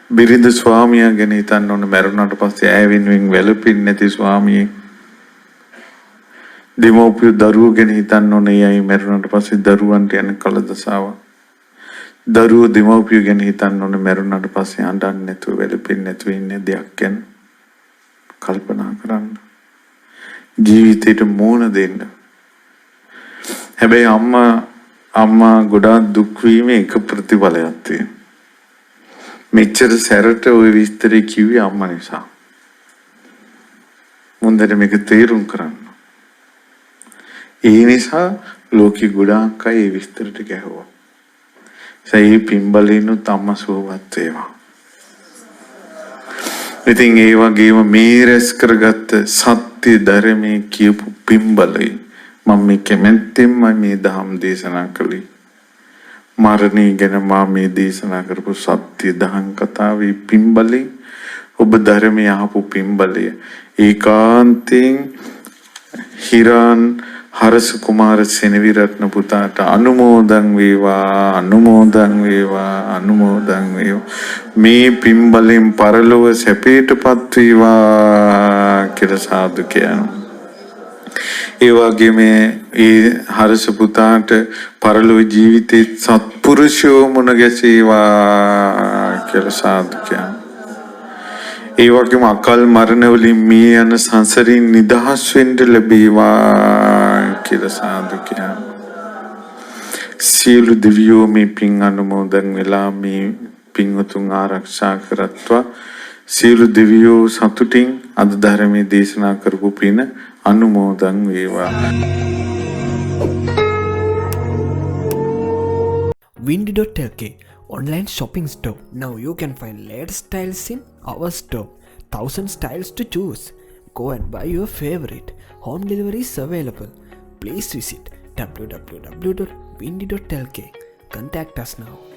බිරිඳ ස්වාමියා ගැන හිතන්න ඕන මරුණාට පස්සේ ඇය වෙනුවෙන් වැළපෙන්නේ නැති ස්වාමියෙක්. දෙමෝපිය දරුවෝ ගැන හිතන්න ඕන එයයි මරුණාට පස්සේ දරුවන්ට යන කලදසාව. දරුවෝ දෙමෝපිය ගැන හිතන්න ඕන මරුණාට පස්සේ අඬන්නේ නැතුව වැළපෙන්නේ නැතුව ඉන්න දෙයක් ගැන කල්පනා කරන්න. ජීවිතේට මෝන දෙන්න. හැබැයි අම්මා ගොඩාක් දුක් වීමේ එක ප්‍රතිඵලයක් තියෙනවා. මෙච්චර සැරට ওই විස්තරේ කිව්වේ අම්මා නිසා. මුන්දට මේක තේරුම් කරන්න. ඒ නිසා ලෝකෙ ගොඩාක් අය ඒ විස්තරට ගැහුවා. සයි පින්බලිනුත් අම්මා සුවපත් වේවා. ඉතින් ඒ වගේම මේ රැස් කරගත්ත සත්‍ය ධර්මයේ කියපු පින්බලයි මම මේ කැමැත්තෙන්ම මේ ධම් දේශනා කළේ. මරණය ගැන මා මේ දේශනා කරපු සත්‍ය දහම් කතාවේ පින්බලයි ඔබ ධර්මය අහපු පින්බලය ඒකාන්තයෙන් හිරාන් හරස කුමාර සෙනවිරත්න පුතාට අනුමෝදන් වේවා මේ පින්බලෙන් පරලොව සැපයටපත් වේවා කියලා සාදු කියනවා. ඒ වගේම ඒ හරස පුතාට පරලොව ජීවිතේ සත්පුරුෂයෝ මුණ ගැසේවා කියලා සාදු කියනවා. ඒ වගේම අකල් මරණ වලින් මේ යන සංසාරින් නිදහස් වෙන්න ලැබේවා කියලා සාදු කියනවා. සියලු දිව්‍යෝ මේ පින් අනුමෝදන් වෙලා මේ පින්වතුන් ආරක්ෂා කරත්වා සියලු දෙවියෝ සතුටින් අද ධර්මයේ දේශනා කරපු පින අනුමෝදන් වේවා. Windy.lk online shopping store. Now you can find latest styles in our store. 1000 styles to choose. Go and buy your favorite. Home delivery is available. Please visit www.windy.lk. Contact us now.